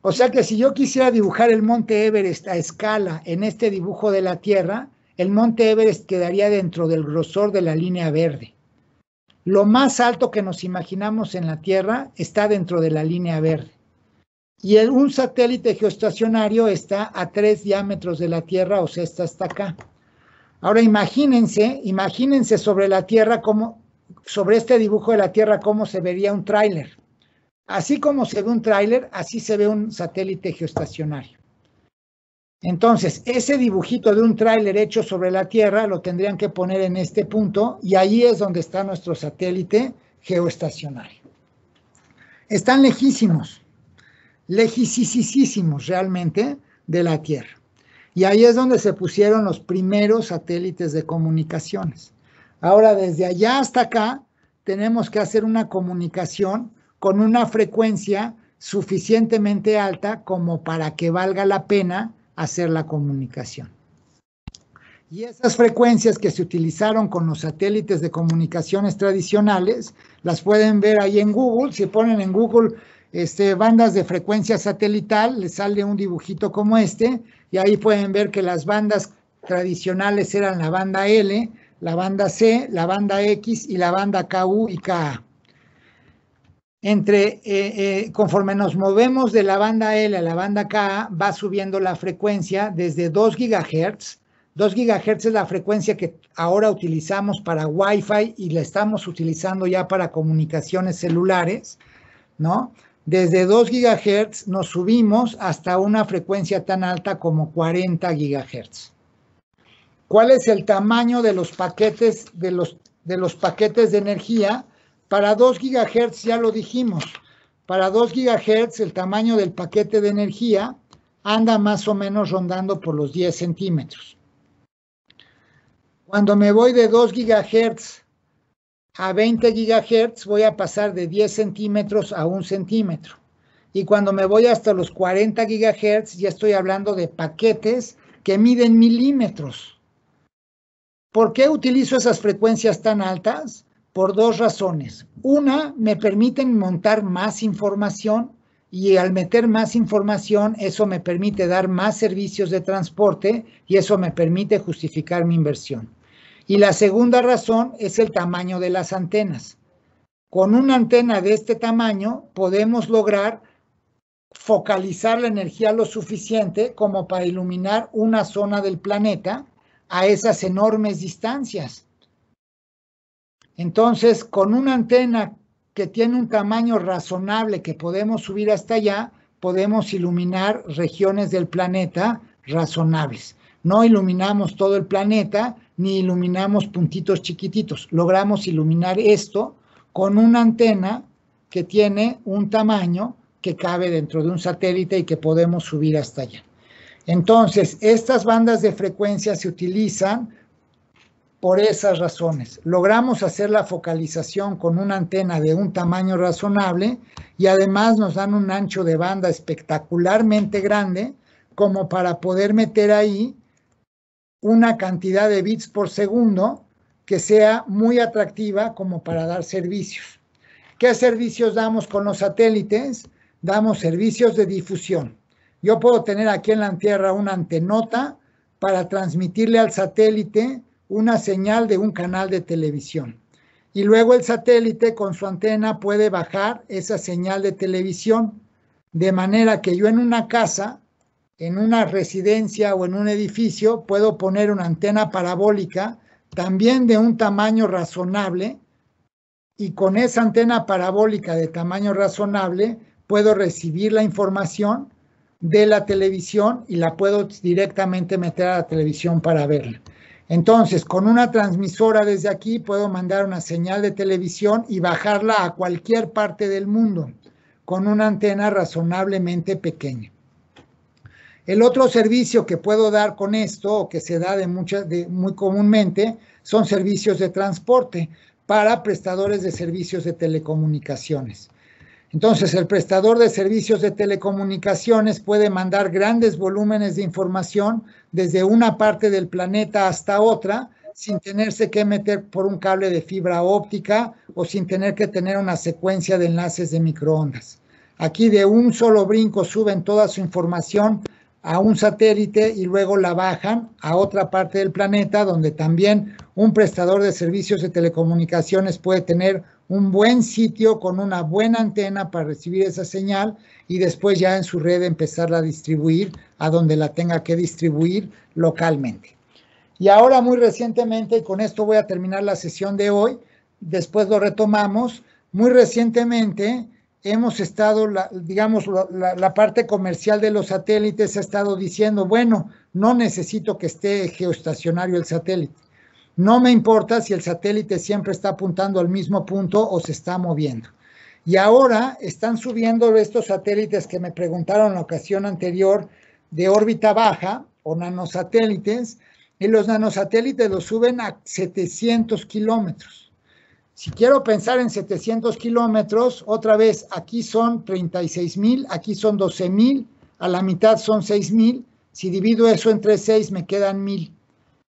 O sea que si yo quisiera dibujar el monte Everest a escala en este dibujo de la Tierra, el monte Everest quedaría dentro del grosor de la línea verde. Lo más alto que nos imaginamos en la Tierra está dentro de la línea verde. Y un satélite geoestacionario está a 3 diámetros de la Tierra, o sea, está hasta acá. Ahora imagínense sobre la Tierra, sobre este dibujo de la Tierra, cómo se vería un tráiler. Así como se ve un tráiler, así se ve un satélite geoestacionario. Entonces, ese dibujito de un tráiler hecho sobre la Tierra lo tendrían que poner en este punto y ahí es donde está nuestro satélite geoestacionario. Están lejísimos, lejísimos realmente de la Tierra. Y ahí es donde se pusieron los primeros satélites de comunicaciones. Ahora, desde allá hasta acá, tenemos que hacer una comunicación con una frecuencia suficientemente alta como para que valga la pena hacer la comunicación. Y esas frecuencias que se utilizaron con los satélites de comunicaciones tradicionales, las pueden ver ahí en Google. Si ponen en Google bandas de frecuencia satelital, les sale un dibujito como este, y ahí pueden ver que las bandas tradicionales eran la banda L, la banda C, la banda X y la banda KU y KA. Conforme nos movemos de la banda L a la banda K, va subiendo la frecuencia desde 2 GHz. 2 GHz es la frecuencia que ahora utilizamos para Wi-Fi y la estamos utilizando ya para comunicaciones celulares, ¿no? Desde 2 GHz nos subimos hasta una frecuencia tan alta como 40 GHz. ¿Cuál es el tamaño de los paquetes de energía? Para 2 GHz ya lo dijimos, para 2 GHz el tamaño del paquete de energía anda más o menos rondando por los 10 centímetros. Cuando me voy de 2 GHz a 20 GHz voy a pasar de 10 centímetros a 1 centímetro. Y cuando me voy hasta los 40 GHz ya estoy hablando de paquetes que miden milímetros. ¿Por qué utilizo esas frecuencias tan altas? Por dos razones. Una, me permiten montar más información y al meter más información, eso me permite dar más servicios de transporte y eso me permite justificar mi inversión. Y la segunda razón es el tamaño de las antenas. Con una antena de este tamaño podemos lograr focalizar la energía lo suficiente como para iluminar una zona del planeta a esas enormes distancias. Entonces, con una antena que tiene un tamaño razonable que podemos subir hasta allá, podemos iluminar regiones del planeta razonables. No iluminamos todo el planeta, ni iluminamos puntitos chiquititos. Logramos iluminar esto con una antena que tiene un tamaño que cabe dentro de un satélite y que podemos subir hasta allá. Entonces, estas bandas de frecuencia se utilizan por esas razones. Logramos hacer la focalización con una antena de un tamaño razonable y además nos dan un ancho de banda espectacularmente grande como para poder meter ahí una cantidad de bits por segundo que sea muy atractiva como para dar servicios. ¿Qué servicios damos con los satélites? Damos servicios de difusión. Yo puedo tener aquí en la Tierra una antenota para transmitirle al satélite una señal de un canal de televisión. Y luego el satélite con su antena puede bajar esa señal de televisión, de manera que yo en una casa, en una residencia o en un edificio, puedo poner una antena parabólica también de un tamaño razonable y con esa antena parabólica de tamaño razonable puedo recibir la información de la televisión y la puedo directamente meter a la televisión para verla. Entonces, con una transmisora desde aquí puedo mandar una señal de televisión y bajarla a cualquier parte del mundo con una antena razonablemente pequeña. El otro servicio que puedo dar con esto, o que se da muy comúnmente, son servicios de transporte para prestadores de servicios de telecomunicaciones. Entonces, el prestador de servicios de telecomunicaciones puede mandar grandes volúmenes de información desde una parte del planeta hasta otra, sin tenerse que meter por un cable de fibra óptica o sin tener que tener una secuencia de enlaces de microondas. Aquí de un solo brinco suben toda su información a un satélite y luego la bajan a otra parte del planeta, donde también un prestador de servicios de telecomunicaciones puede tener un buen sitio con una buena antena para recibir esa señal y después ya en su red empezarla a distribuir a donde la tenga que distribuir localmente. Y ahora muy recientemente, y con esto voy a terminar la sesión de hoy, después lo retomamos, muy recientemente hemos estado, digamos, la parte comercial de los satélites ha estado diciendo, bueno, no necesito que esté geoestacionario el satélite. No me importa si el satélite siempre está apuntando al mismo punto o se está moviendo. Y ahora están subiendo estos satélites que me preguntaron en la ocasión anterior de órbita baja o nanosatélites, y los nanosatélites los suben a 700 kilómetros. Si quiero pensar en 700 kilómetros, otra vez, aquí son 36,000, aquí son 12,000, a la mitad son 6,000. Si divido eso entre 6, me quedan 1,000.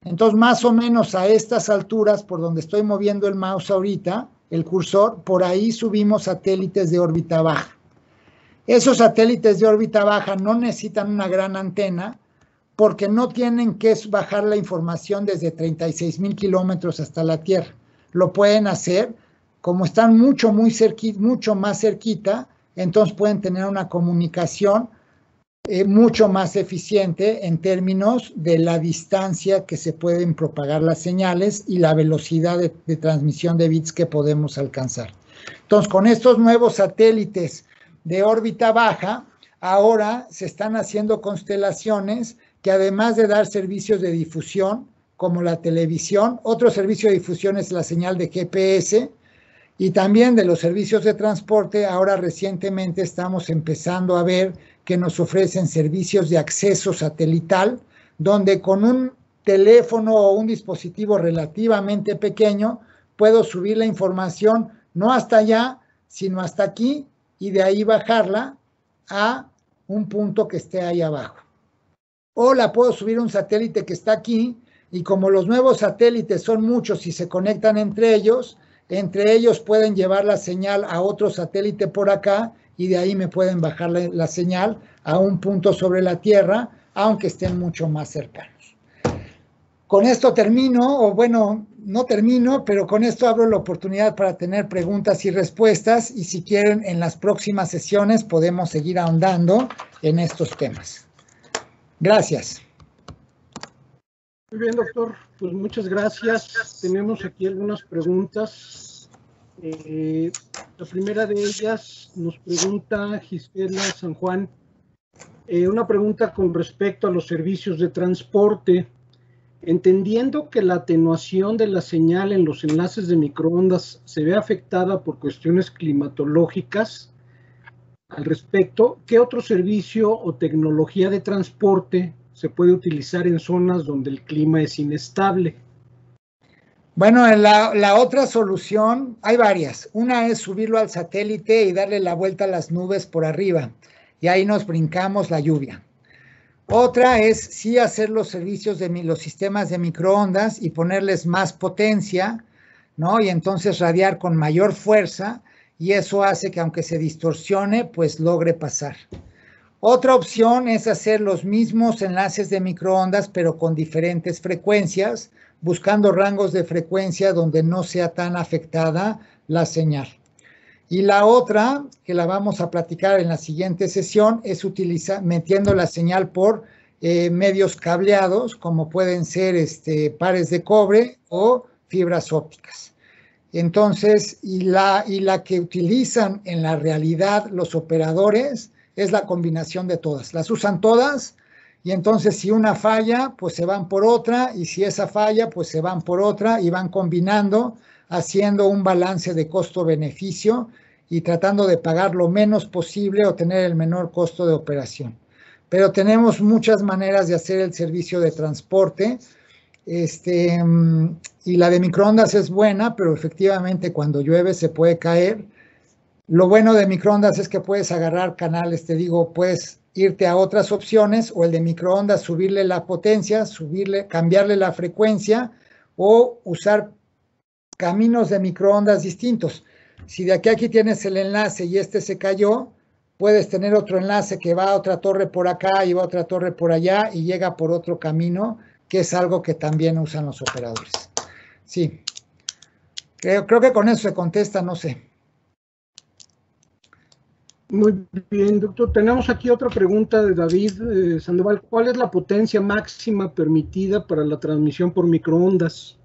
Entonces, más o menos a estas alturas, por donde estoy moviendo el mouse ahorita, el cursor, por ahí subimos satélites de órbita baja. Esos satélites de órbita baja no necesitan una gran antena porque no tienen que bajar la información desde 36,000 kilómetros hasta la Tierra. Lo pueden hacer, como están mucho más cerquita, entonces pueden tener una comunicación mucho más eficiente en términos de la distancia que se pueden propagar las señales y la velocidad de transmisión de bits que podemos alcanzar. Entonces, con estos nuevos satélites de órbita baja, ahora se están haciendo constelaciones que, además de dar servicios de difusión, como la televisión, otro servicio de difusión es la señal de GPS, y también de los servicios de transporte. Ahora recientemente estamos empezando a ver que nos ofrecen servicios de acceso satelital, donde con un teléfono o un dispositivo relativamente pequeño puedo subir la información no hasta allá, sino hasta aquí, y de ahí bajarla a un punto que esté ahí abajo. O la puedo subir a un satélite que está aquí, y como los nuevos satélites son muchos y se conectan entre ellos pueden llevar la señal a otro satélite por acá, y de ahí me pueden bajar la señal a un punto sobre la Tierra, aunque estén mucho más cercanos. Con esto termino, o bueno, no termino, pero con esto abro la oportunidad para tener preguntas y respuestas, y si quieren, en las próximas sesiones podemos seguir ahondando en estos temas. Gracias. Muy bien, doctor. Pues muchas gracias. Tenemos aquí algunas preguntas. La primera de ellas nos pregunta Gisela San Juan, una pregunta con respecto a los servicios de transporte. Entendiendo que la atenuación de la señal en los enlaces de microondas se ve afectada por cuestiones climatológicas, al respecto, ¿qué otro servicio o tecnología de transporte se puede utilizar en zonas donde el clima es inestable? Bueno, la otra solución, hay varias. Una es subirlo al satélite y darle la vuelta a las nubes por arriba, y ahí nos brincamos la lluvia. Otra es sí hacer los servicios de los sistemas de microondas y ponerles más potencia, ¿no? Y entonces radiar con mayor fuerza, y eso hace que aunque se distorsione, pues logre pasar. Otra opción es hacer los mismos enlaces de microondas, pero con diferentes frecuencias, buscando rangos de frecuencia donde no sea tan afectada la señal. Y la otra, que la vamos a platicar en la siguiente sesión, es metiendo la señal por medios cableados, como pueden ser pares de cobre o fibras ópticas. Entonces, y la que utilizan en la realidad los operadores es la combinación de todas. Las usan todas, y entonces si una falla, pues se van por otra, y si esa falla, pues se van por otra, y van combinando, haciendo un balance de costo-beneficio y tratando de pagar lo menos posible o tener el menor costo de operación. Pero tenemos muchas maneras de hacer el servicio de transporte, y la de microondas es buena, pero efectivamente cuando llueve se puede caer. Lo bueno de microondas es que puedes agarrar canales, puedes irte a otras opciones, o el de microondas, subirle la potencia, cambiarle la frecuencia, o usar caminos de microondas distintos. Si de aquí a aquí tienes el enlace y se cayó, puedes tener otro enlace que va a otra torre por acá y va a otra torre por allá y llega por otro camino, que es algo que también usan los operadores. Sí, creo que con eso se contesta, no sé. Muy bien, doctor. Tenemos aquí otra pregunta de David Sandoval. ¿Cuál es la potencia máxima permitida para la transmisión por microondas?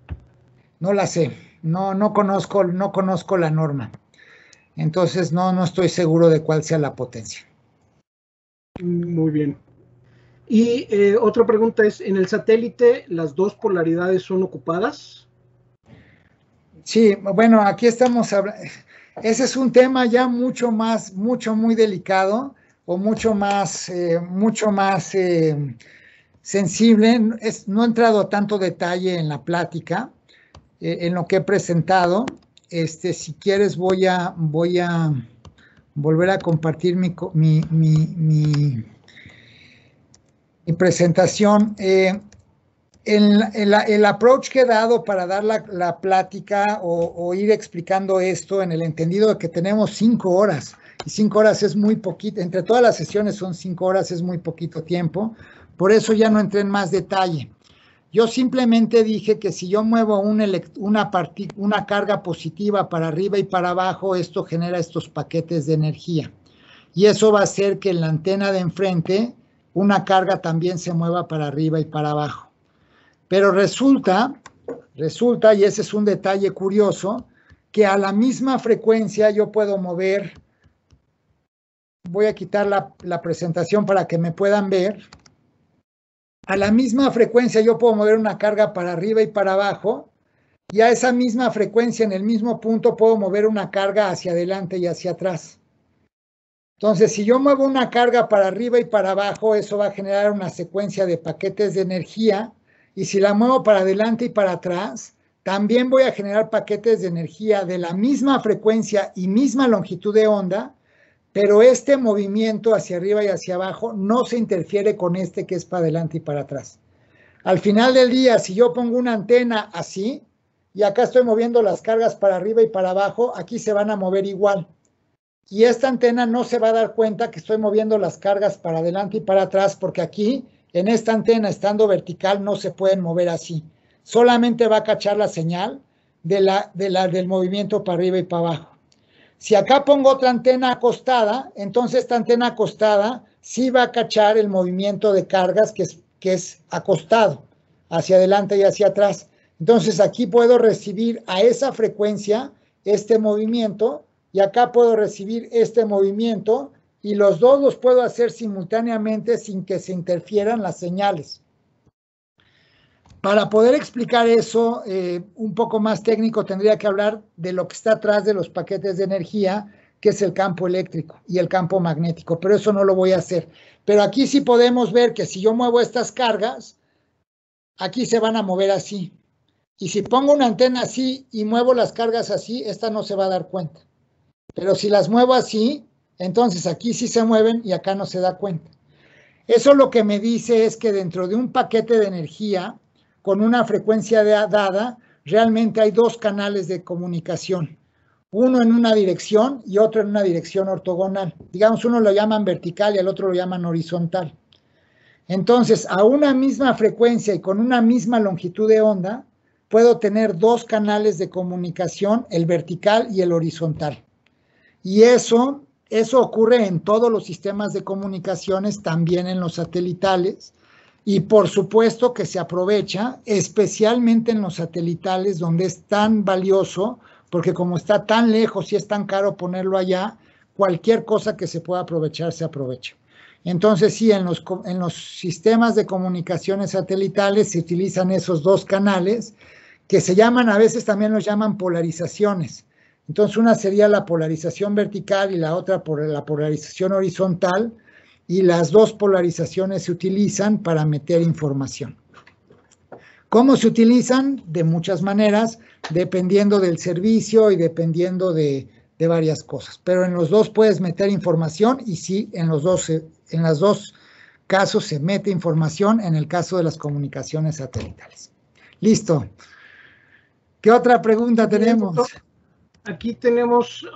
No la sé, no conozco la norma. Entonces no estoy seguro de cuál sea la potencia. Muy bien. Y otra pregunta es, ¿en el satélite las dos polaridades son ocupadas? Sí, bueno, aquí estamos hablando, ese es un tema ya muy delicado o mucho más sensible. No he entrado a tanto detalle en la plática, en lo que he presentado. Si quieres voy a volver a compartir mi presentación. El approach que he dado para dar la plática o ir explicando esto en el entendido de que tenemos 5 horas, y 5 horas es muy poquito, entre todas las sesiones son 5 horas, es muy poquito tiempo, por eso ya no entré en más detalle. Yo simplemente dije que si yo muevo una carga positiva para arriba y para abajo, esto genera estos paquetes de energía, y eso va a hacer que en la antena de enfrente una carga también se mueva para arriba y para abajo. Pero resulta, y ese es un detalle curioso, que a la misma frecuencia yo puedo mover, voy a quitar la presentación para que me puedan ver, a la misma frecuencia yo puedo mover una carga para arriba y para abajo, y a esa misma frecuencia en el mismo punto puedo mover una carga hacia adelante y hacia atrás. Entonces, si yo muevo una carga para arriba y para abajo, eso va a generar una secuencia de paquetes de energía, y si la muevo para adelante y para atrás, también voy a generar paquetes de energía de la misma frecuencia y misma longitud de onda, pero este movimiento hacia arriba y hacia abajo no se interfiere con este que es para adelante y para atrás. Al final del día, si yo pongo una antena así, y acá estoy moviendo las cargas para arriba y para abajo, aquí se van a mover igual. Y esta antena no se va a dar cuenta que estoy moviendo las cargas para adelante y para atrás, porque aquí, en esta antena, estando vertical, no se pueden mover así. Solamente va a cachar la señal del movimiento para arriba y para abajo. Si acá pongo otra antena acostada, entonces esta antena acostada sí va a cachar el movimiento de cargas que es acostado, hacia adelante y hacia atrás. Entonces aquí puedo recibir a esa frecuencia este movimiento, y acá puedo recibir este movimiento, y los dos los puedo hacer simultáneamente sin que se interfieran las señales. Para poder explicar eso un poco más técnico, tendría que hablar de lo que está atrás de los paquetes de energía, que es el campo eléctrico y el campo magnético, pero eso no lo voy a hacer. Pero aquí sí podemos ver que si yo muevo estas cargas, aquí se van a mover así. Y si pongo una antena así y muevo las cargas así, esta no se va a dar cuenta. Pero si las muevo así, entonces aquí sí se mueven y acá no se da cuenta. Eso lo que me dice es que dentro de un paquete de energía con una frecuencia dada, realmente hay dos canales de comunicación. Uno en una dirección y otro en una dirección ortogonal. Digamos, uno lo llaman vertical y al otro lo llaman horizontal. Entonces, a una misma frecuencia y con una misma longitud de onda, puedo tener dos canales de comunicación, el vertical y el horizontal. Y eso ocurre en todos los sistemas de comunicaciones, también en los satelitales, y por supuesto que se aprovecha, especialmente en los satelitales, donde es tan valioso, porque como está tan lejos y es tan caro ponerlo allá, cualquier cosa que se pueda aprovechar se aprovecha. Entonces sí, en los sistemas de comunicaciones satelitales se utilizan esos dos canales, que se llaman, a veces también los llaman polarizaciones. Entonces una sería la polarización vertical y la otra por la polarización horizontal, y las dos polarizaciones se utilizan para meter información. ¿Cómo se utilizan? De muchas maneras, dependiendo del servicio y dependiendo de varias cosas. Pero en los dos puedes meter información, y sí, en los dos casos se mete información, en el caso de las comunicaciones satelitales. Listo. ¿Qué otra pregunta tenemos? Aquí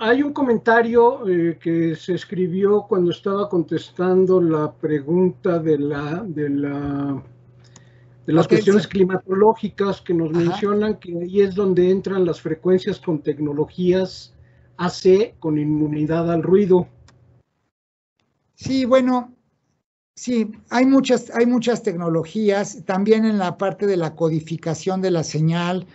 hay un comentario que se escribió cuando estaba contestando la pregunta de las cuestiones climatológicas, que nos mencionan que ahí es donde entran las frecuencias con tecnologías AC con inmunidad al ruido. Sí, bueno, sí, hay muchas tecnologías, también en la parte de la codificación de la señal,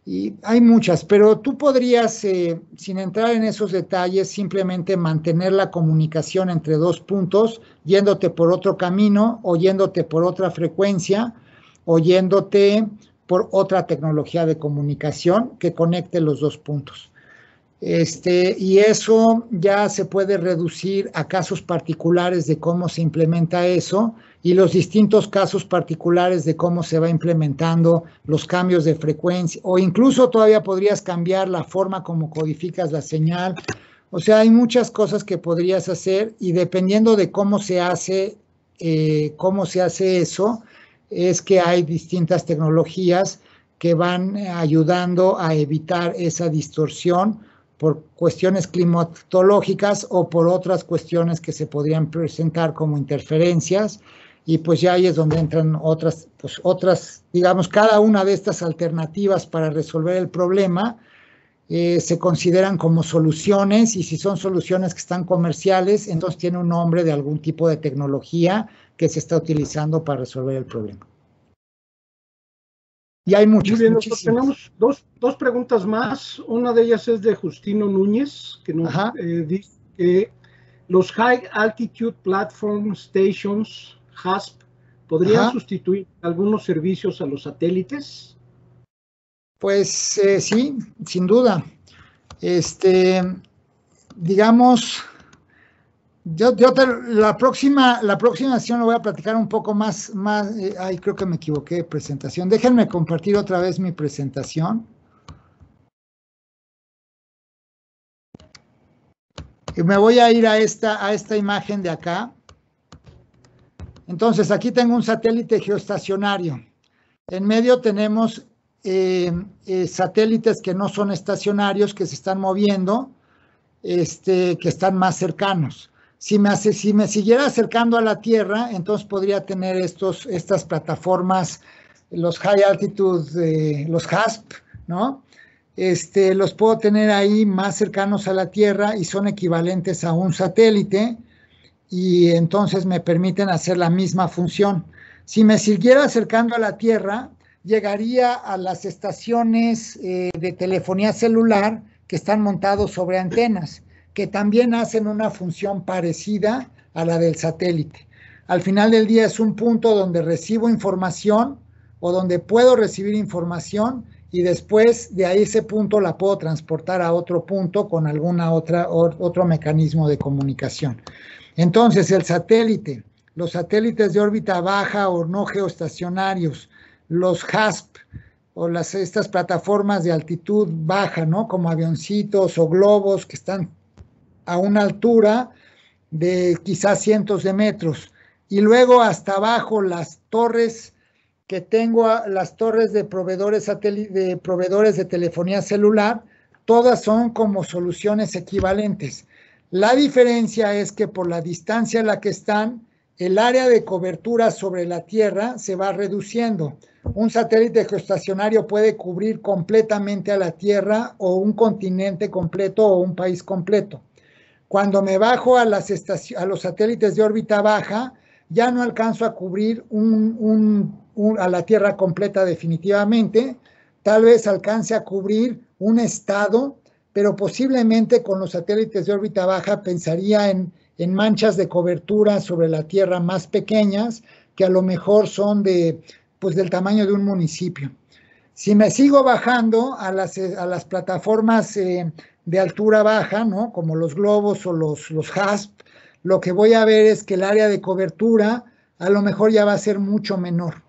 Y hay muchas, pero tú podrías, sin entrar en esos detalles, simplemente mantener la comunicación entre dos puntos, yéndote por otro camino, o yéndote por otra frecuencia, o yéndote por otra tecnología de comunicación que conecte los dos puntos. Y eso ya se puede reducir a casos particulares de cómo se implementa eso y los distintos casos particulares de cómo se va implementando los cambios de frecuencia, o incluso todavía podrías cambiar la forma como codificas la señal. O sea, hay muchas cosas que podrías hacer y dependiendo de cómo se hace eso, es que hay distintas tecnologías que van ayudando a evitar esa distorsión por cuestiones climatológicas o por otras cuestiones que se podrían presentar como interferencias, y pues ya ahí es donde entran otras, digamos, cada una de estas alternativas para resolver el problema se consideran como soluciones, y si son soluciones que están comerciales, entonces tiene un nombre de algún tipo de tecnología que se está utilizando para resolver el problema. Y hay muchas. Muy bien, doctor. Tenemos dos preguntas más. Una de ellas es de Justino Núñez, que nos dice que los High Altitude Platform Stations, HASP, ¿podrían sustituir algunos servicios a los satélites? Pues sí, sin duda. Digamos, la próxima sesión lo voy a platicar un poco más, ay, creo que me equivoqué de presentación. Déjenme compartir otra vez mi presentación. Y me voy a ir a esta imagen de acá. Entonces, aquí tengo un satélite geoestacionario. En medio tenemos satélites que no son estacionarios, que se están moviendo, que están más cercanos. Si me siguiera acercando a la Tierra, entonces podría tener estas plataformas, los High Altitude, los HASP, ¿no? Los puedo tener ahí más cercanos a la Tierra y son equivalentes a un satélite, y entonces me permiten hacer la misma función. Si me siguiera acercando a la Tierra, llegaría a las estaciones de telefonía celular que están montados sobre antenas, que también hacen una función parecida a la del satélite. Al final del día es un punto donde recibo información o donde puedo recibir información, y después de ahí ese punto la puedo transportar a otro punto con otro mecanismo de comunicación. Entonces, los satélites de órbita baja o no geoestacionarios, los HASP o estas plataformas de altitud baja, ¿no? Como avioncitos o globos que están a una altura de quizás cientos de metros, y luego hasta abajo las torres que tengo, las torres de proveedores de telefonía celular, todas son como soluciones equivalentes. La diferencia es que por la distancia en la que están, el área de cobertura sobre la Tierra se va reduciendo. Un satélite geoestacionario puede cubrir completamente a la Tierra o un continente completo o un país completo. Cuando me bajo a los satélites de órbita baja, ya no alcanzo a cubrir a la Tierra completa definitivamente. Tal vez alcance a cubrir un estado, pero posiblemente con los satélites de órbita baja pensaría en manchas de cobertura sobre la Tierra más pequeñas, que a lo mejor son del tamaño de un municipio. Si me sigo bajando a las plataformas de altura baja, ¿no? Como los globos o los HASP, lo que voy a ver es que el área de cobertura a lo mejor ya va a ser mucho menor,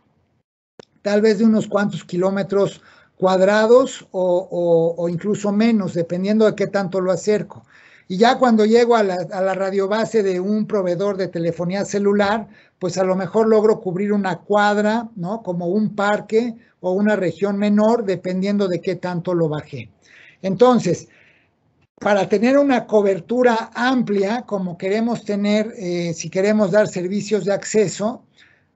tal vez de unos cuantos kilómetros cuadrados o incluso menos, dependiendo de qué tanto lo acerco. Y ya cuando llego a la radiobase de un proveedor de telefonía celular, pues a lo mejor logro cubrir una cuadra, ¿no? Como un parque o una región menor, dependiendo de qué tanto lo bajé. Entonces, para tener una cobertura amplia, como queremos tener, si queremos dar servicios de acceso,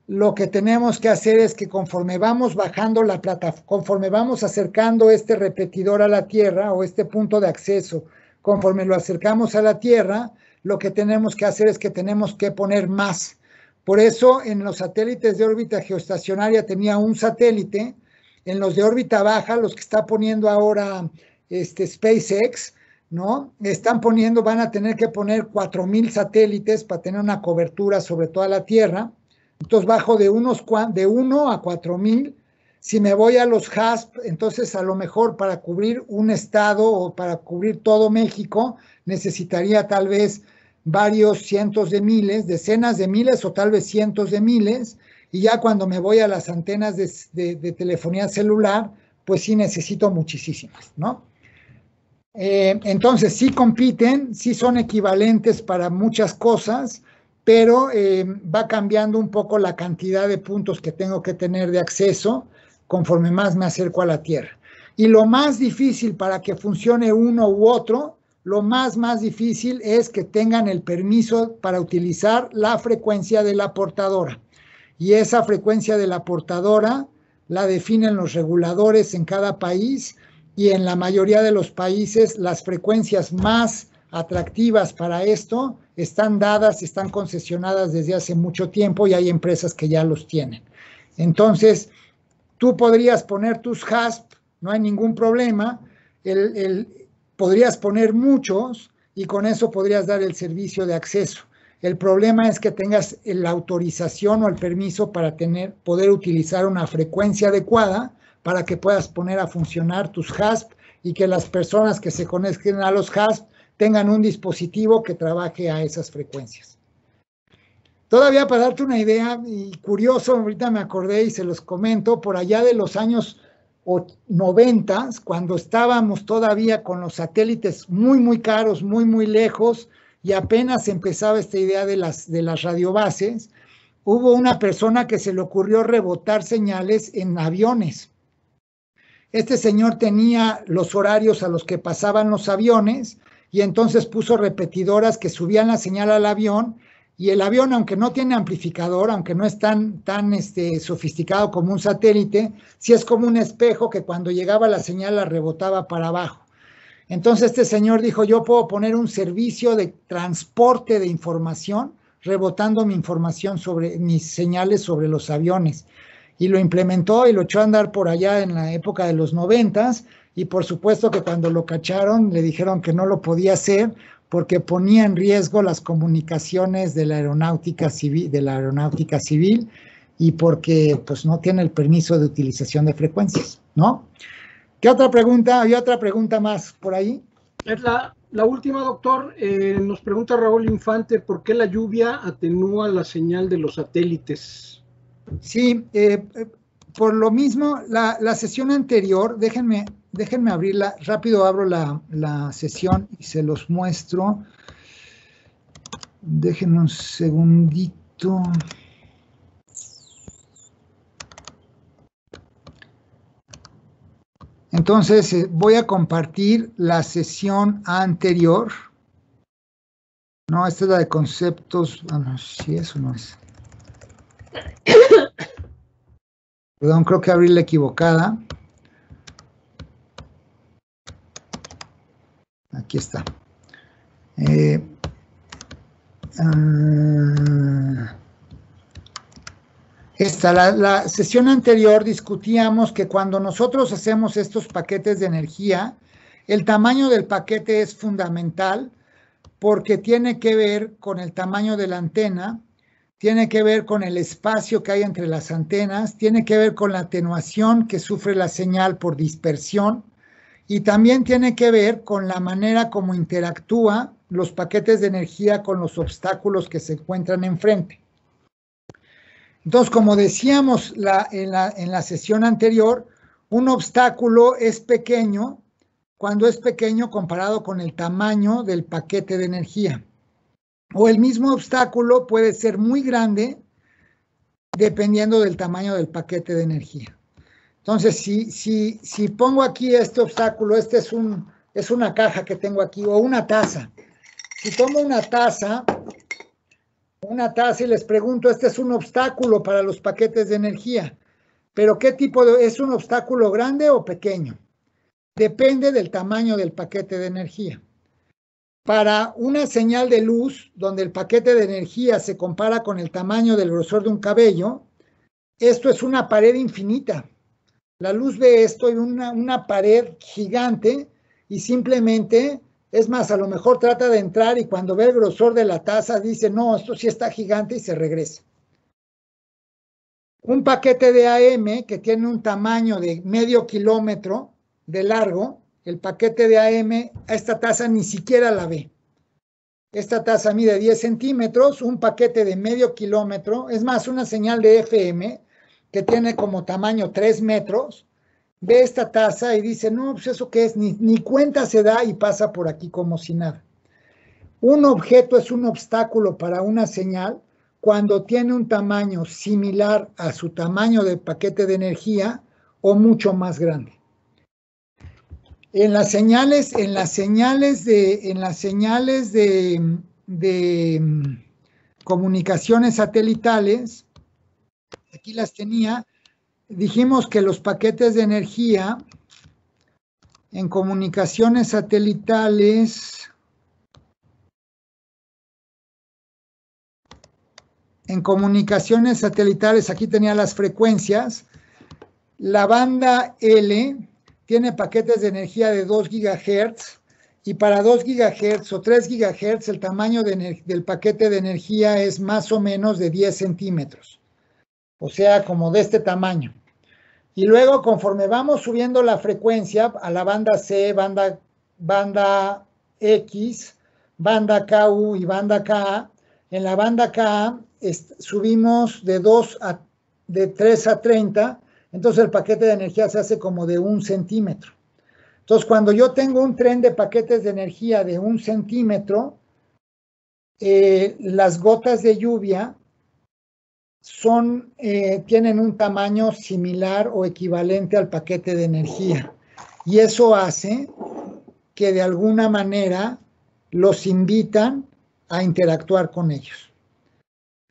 lo que tenemos que hacer es que conforme vamos bajando la plataforma, conforme vamos acercando este repetidor a la Tierra o este punto de acceso, conforme lo acercamos a la Tierra, lo que tenemos que hacer es que tenemos que poner más. Por eso en los satélites de órbita geoestacionaria tenía un satélite, en los de órbita baja, los que está poniendo ahora SpaceX, ¿no? Van a tener que poner 4,000 satélites para tener una cobertura sobre toda la Tierra. Entonces bajo de 1 a 4,000. Si me voy a los HASP, entonces a lo mejor para cubrir un estado o para cubrir todo México, necesitaría tal vez varios cientos de miles, decenas de miles o tal vez cientos de miles. Y ya cuando me voy a las antenas de telefonía celular, pues sí necesito muchísimas, ¿no? Entonces sí compiten, sí son equivalentes para muchas cosas, pero va cambiando un poco la cantidad de puntos que tengo que tener de acceso conforme más me acerco a la Tierra. Y lo más difícil para que funcione uno u otro, lo más difícil es que tengan el permiso para utilizar la frecuencia de la portadora. Y esa frecuencia de la portadora la definen los reguladores en cada país, y en la mayoría de los países las frecuencias más atractivas para esto están dadas, están concesionadas desde hace mucho tiempo y hay empresas que ya los tienen. Entonces, tú podrías poner tus HASP, no hay ningún problema, podrías poner muchos y con eso podrías dar el servicio de acceso. El problema es que tengas la autorización o el permiso para poder utilizar una frecuencia adecuada para que puedas poner a funcionar tus HASP y que las personas que se conecten a los HASP tengan un dispositivo que trabaje a esas frecuencias. Todavía para darte una idea, y curioso, ahorita me acordé y se los comento, por allá de los años 90, cuando estábamos todavía con los satélites muy caros, muy lejos, y apenas empezaba esta idea de las radiobases, hubo una persona que se le ocurrió rebotar señales en aviones. Este señor tenía los horarios a los que pasaban los aviones y entonces puso repetidoras que subían la señal al avión, y el avión, aunque no tiene amplificador, aunque no es tan sofisticado como un satélite, sí es como un espejo que cuando llegaba la señal la rebotaba para abajo. Entonces este señor dijo, yo puedo poner un servicio de transporte de información, rebotando mi información sobre mis señales sobre los aviones. Y lo implementó y lo echó a andar por allá en la época de los 90s, y por supuesto que cuando lo cacharon le dijeron que no lo podía hacer porque ponía en riesgo las comunicaciones de la aeronáutica civil, y porque pues no tiene el permiso de utilización de frecuencias, ¿no? ¿Qué otra pregunta? ¿Había otra pregunta más por ahí? Es la última, doctor. Nos pregunta Raúl Infante, ¿por qué la lluvia atenúa la señal de los satélites? Sí, por lo mismo, la sesión anterior, déjenme abrirla, rápido abro la sesión y se los muestro. Déjenme un segundito. Entonces, voy a compartir la sesión anterior. No, esta es la de conceptos. Bueno, sí, eso no es. Perdón, creo que abrí la equivocada. Aquí está. La sesión anterior discutíamos que cuando nosotros hacemos estos paquetes de energía, el tamaño del paquete es fundamental porque tiene que ver con el tamaño de la antena, tiene que ver con el espacio que hay entre las antenas, tiene que ver con la atenuación que sufre la señal por dispersión, y también tiene que ver con la manera como interactúa los paquetes de energía con los obstáculos que se encuentran enfrente. Entonces, como decíamos en la sesión anterior, un obstáculo es pequeño cuando es pequeño comparado con el tamaño del paquete de energía. O el mismo obstáculo puede ser muy grande dependiendo del tamaño del paquete de energía. Entonces, si pongo aquí este obstáculo, es una caja que tengo aquí, o una taza. Si tomo una taza y les pregunto, este es un obstáculo para los paquetes de energía, pero ¿qué tipo es un obstáculo grande o pequeño? Depende del tamaño del paquete de energía. Para una señal de luz, donde el paquete de energía se compara con el tamaño del grosor de un cabello, esto es una pared infinita. La luz ve esto en una pared gigante y simplemente, es más, a lo mejor trata de entrar y cuando ve el grosor de la taza dice, no, esto sí está gigante y se regresa. Un paquete de AM que tiene un tamaño de medio kilómetro de largo, el paquete de AM, a esta taza ni siquiera la ve. Esta taza mide 10 centímetros, un paquete de medio kilómetro, es más, una señal de FM que tiene como tamaño 3 metros, ve esta taza y dice, no, pues eso qué es, ni cuenta se da y pasa por aquí como si nada. Un objeto es un obstáculo para una señal cuando tiene un tamaño similar a su tamaño de paquete de energía o mucho más grande. En las señales de comunicaciones satelitales, aquí las tenía, dijimos que los paquetes de energía en comunicaciones satelitales, aquí tenía las frecuencias, la banda L tiene paquetes de energía de 2 GHz y para 2 GHz o 3 GHz el tamaño del paquete de energía es más o menos de 10 centímetros, o sea, como de este tamaño. Y luego, conforme vamos subiendo la frecuencia a la banda C, banda X, banda KU y banda KA, en la banda KA subimos de 3 a 30, entonces el paquete de energía se hace como de 1 centímetro. Entonces, cuando yo tengo un tren de paquetes de energía de 1 centímetro, las gotas de lluvia tienen un tamaño similar o equivalente al paquete de energía. Y eso hace que de alguna manera los invitan a interactuar con ellos.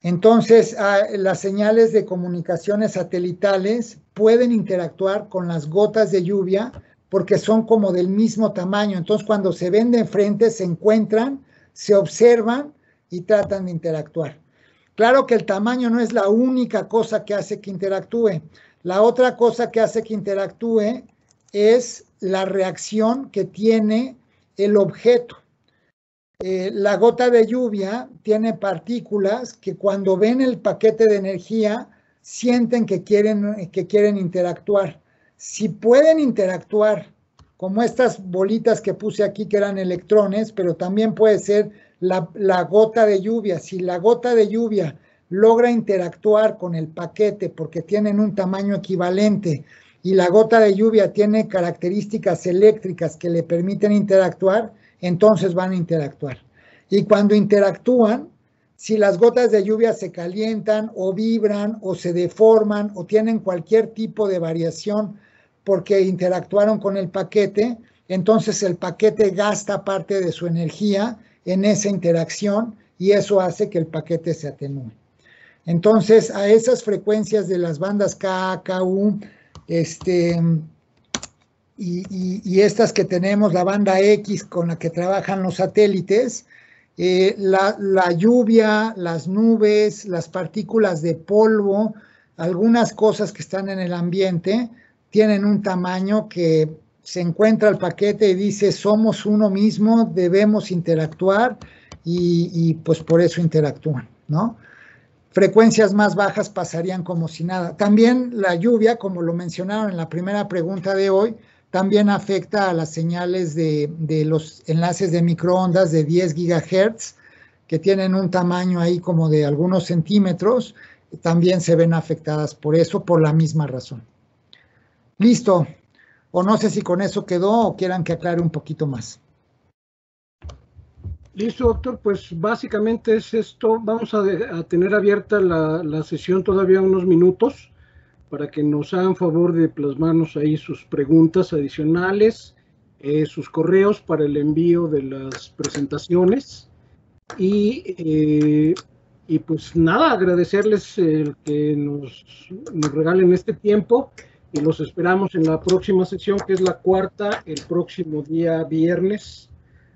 Entonces, las señales de comunicaciones satelitales pueden interactuar con las gotas de lluvia porque son como del mismo tamaño. Entonces, cuando se ven de frente, se encuentran, se observan y tratan de interactuar. Claro que el tamaño no es la única cosa que hace que interactúe. La otra cosa que hace que interactúe es la reacción que tiene el objeto. La gota de lluvia tiene partículas que cuando ven el paquete de energía sienten que quieren interactuar. Si pueden interactuar, como estas bolitas que puse aquí que eran electrones, pero también puede ser la gota de lluvia. Si la gota de lluvia logra interactuar con el paquete porque tienen un tamaño equivalente y la gota de lluvia tiene características eléctricas que le permiten interactuar, entonces van a interactuar. Y cuando interactúan, si las gotas de lluvia se calientan o vibran o se deforman o tienen cualquier tipo de variación porque interactuaron con el paquete, entonces el paquete gasta parte de su energía en esa interacción y eso hace que el paquete se atenúe. Entonces, a esas frecuencias de las bandas K, KU, y estas que tenemos, la banda X con la que trabajan los satélites, la lluvia, las nubes, las partículas de polvo, algunas cosas que están en el ambiente, tienen un tamaño que se encuentra el paquete y dice, somos uno mismo, debemos interactuar y pues por eso interactúan, ¿no? Frecuencias más bajas pasarían como si nada. También la lluvia, como lo mencionaron en la primera pregunta de hoy, también afecta a las señales de los enlaces de microondas de 10 GHz, que tienen un tamaño ahí como de algunos centímetros, también se ven afectadas por eso, por la misma razón. Listo. O no sé si con eso quedó o quieran que aclare un poquito más. Listo, doctor, pues básicamente es esto. Vamos a tener abierta la sesión todavía unos minutos para que nos hagan favor de plasmarnos ahí sus preguntas adicionales, sus correos para el envío de las presentaciones. Y pues nada, agradecerles el que nos regalen este tiempo y los esperamos en la próxima sección, que es la cuarta, el próximo día viernes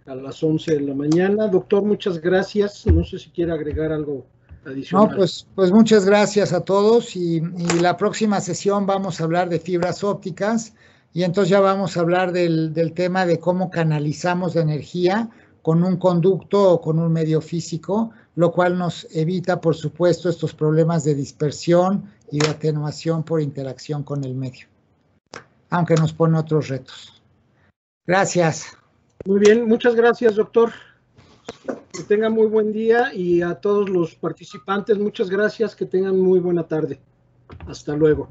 a las 11 de la mañana. Doctor, muchas gracias. No sé si quiere agregar algo adicional. No, pues muchas gracias a todos y la próxima sesión vamos a hablar de fibras ópticas y entonces ya vamos a hablar del tema de cómo canalizamos la energía con un conducto o con un medio físico, lo cual nos evita, por supuesto, estos problemas de dispersión y de atenuación por interacción con el medio, aunque nos pone otros retos. Gracias. Muy bien, muchas gracias, doctor. Que tengan muy buen día y a todos los participantes, muchas gracias, que tengan muy buena tarde. Hasta luego.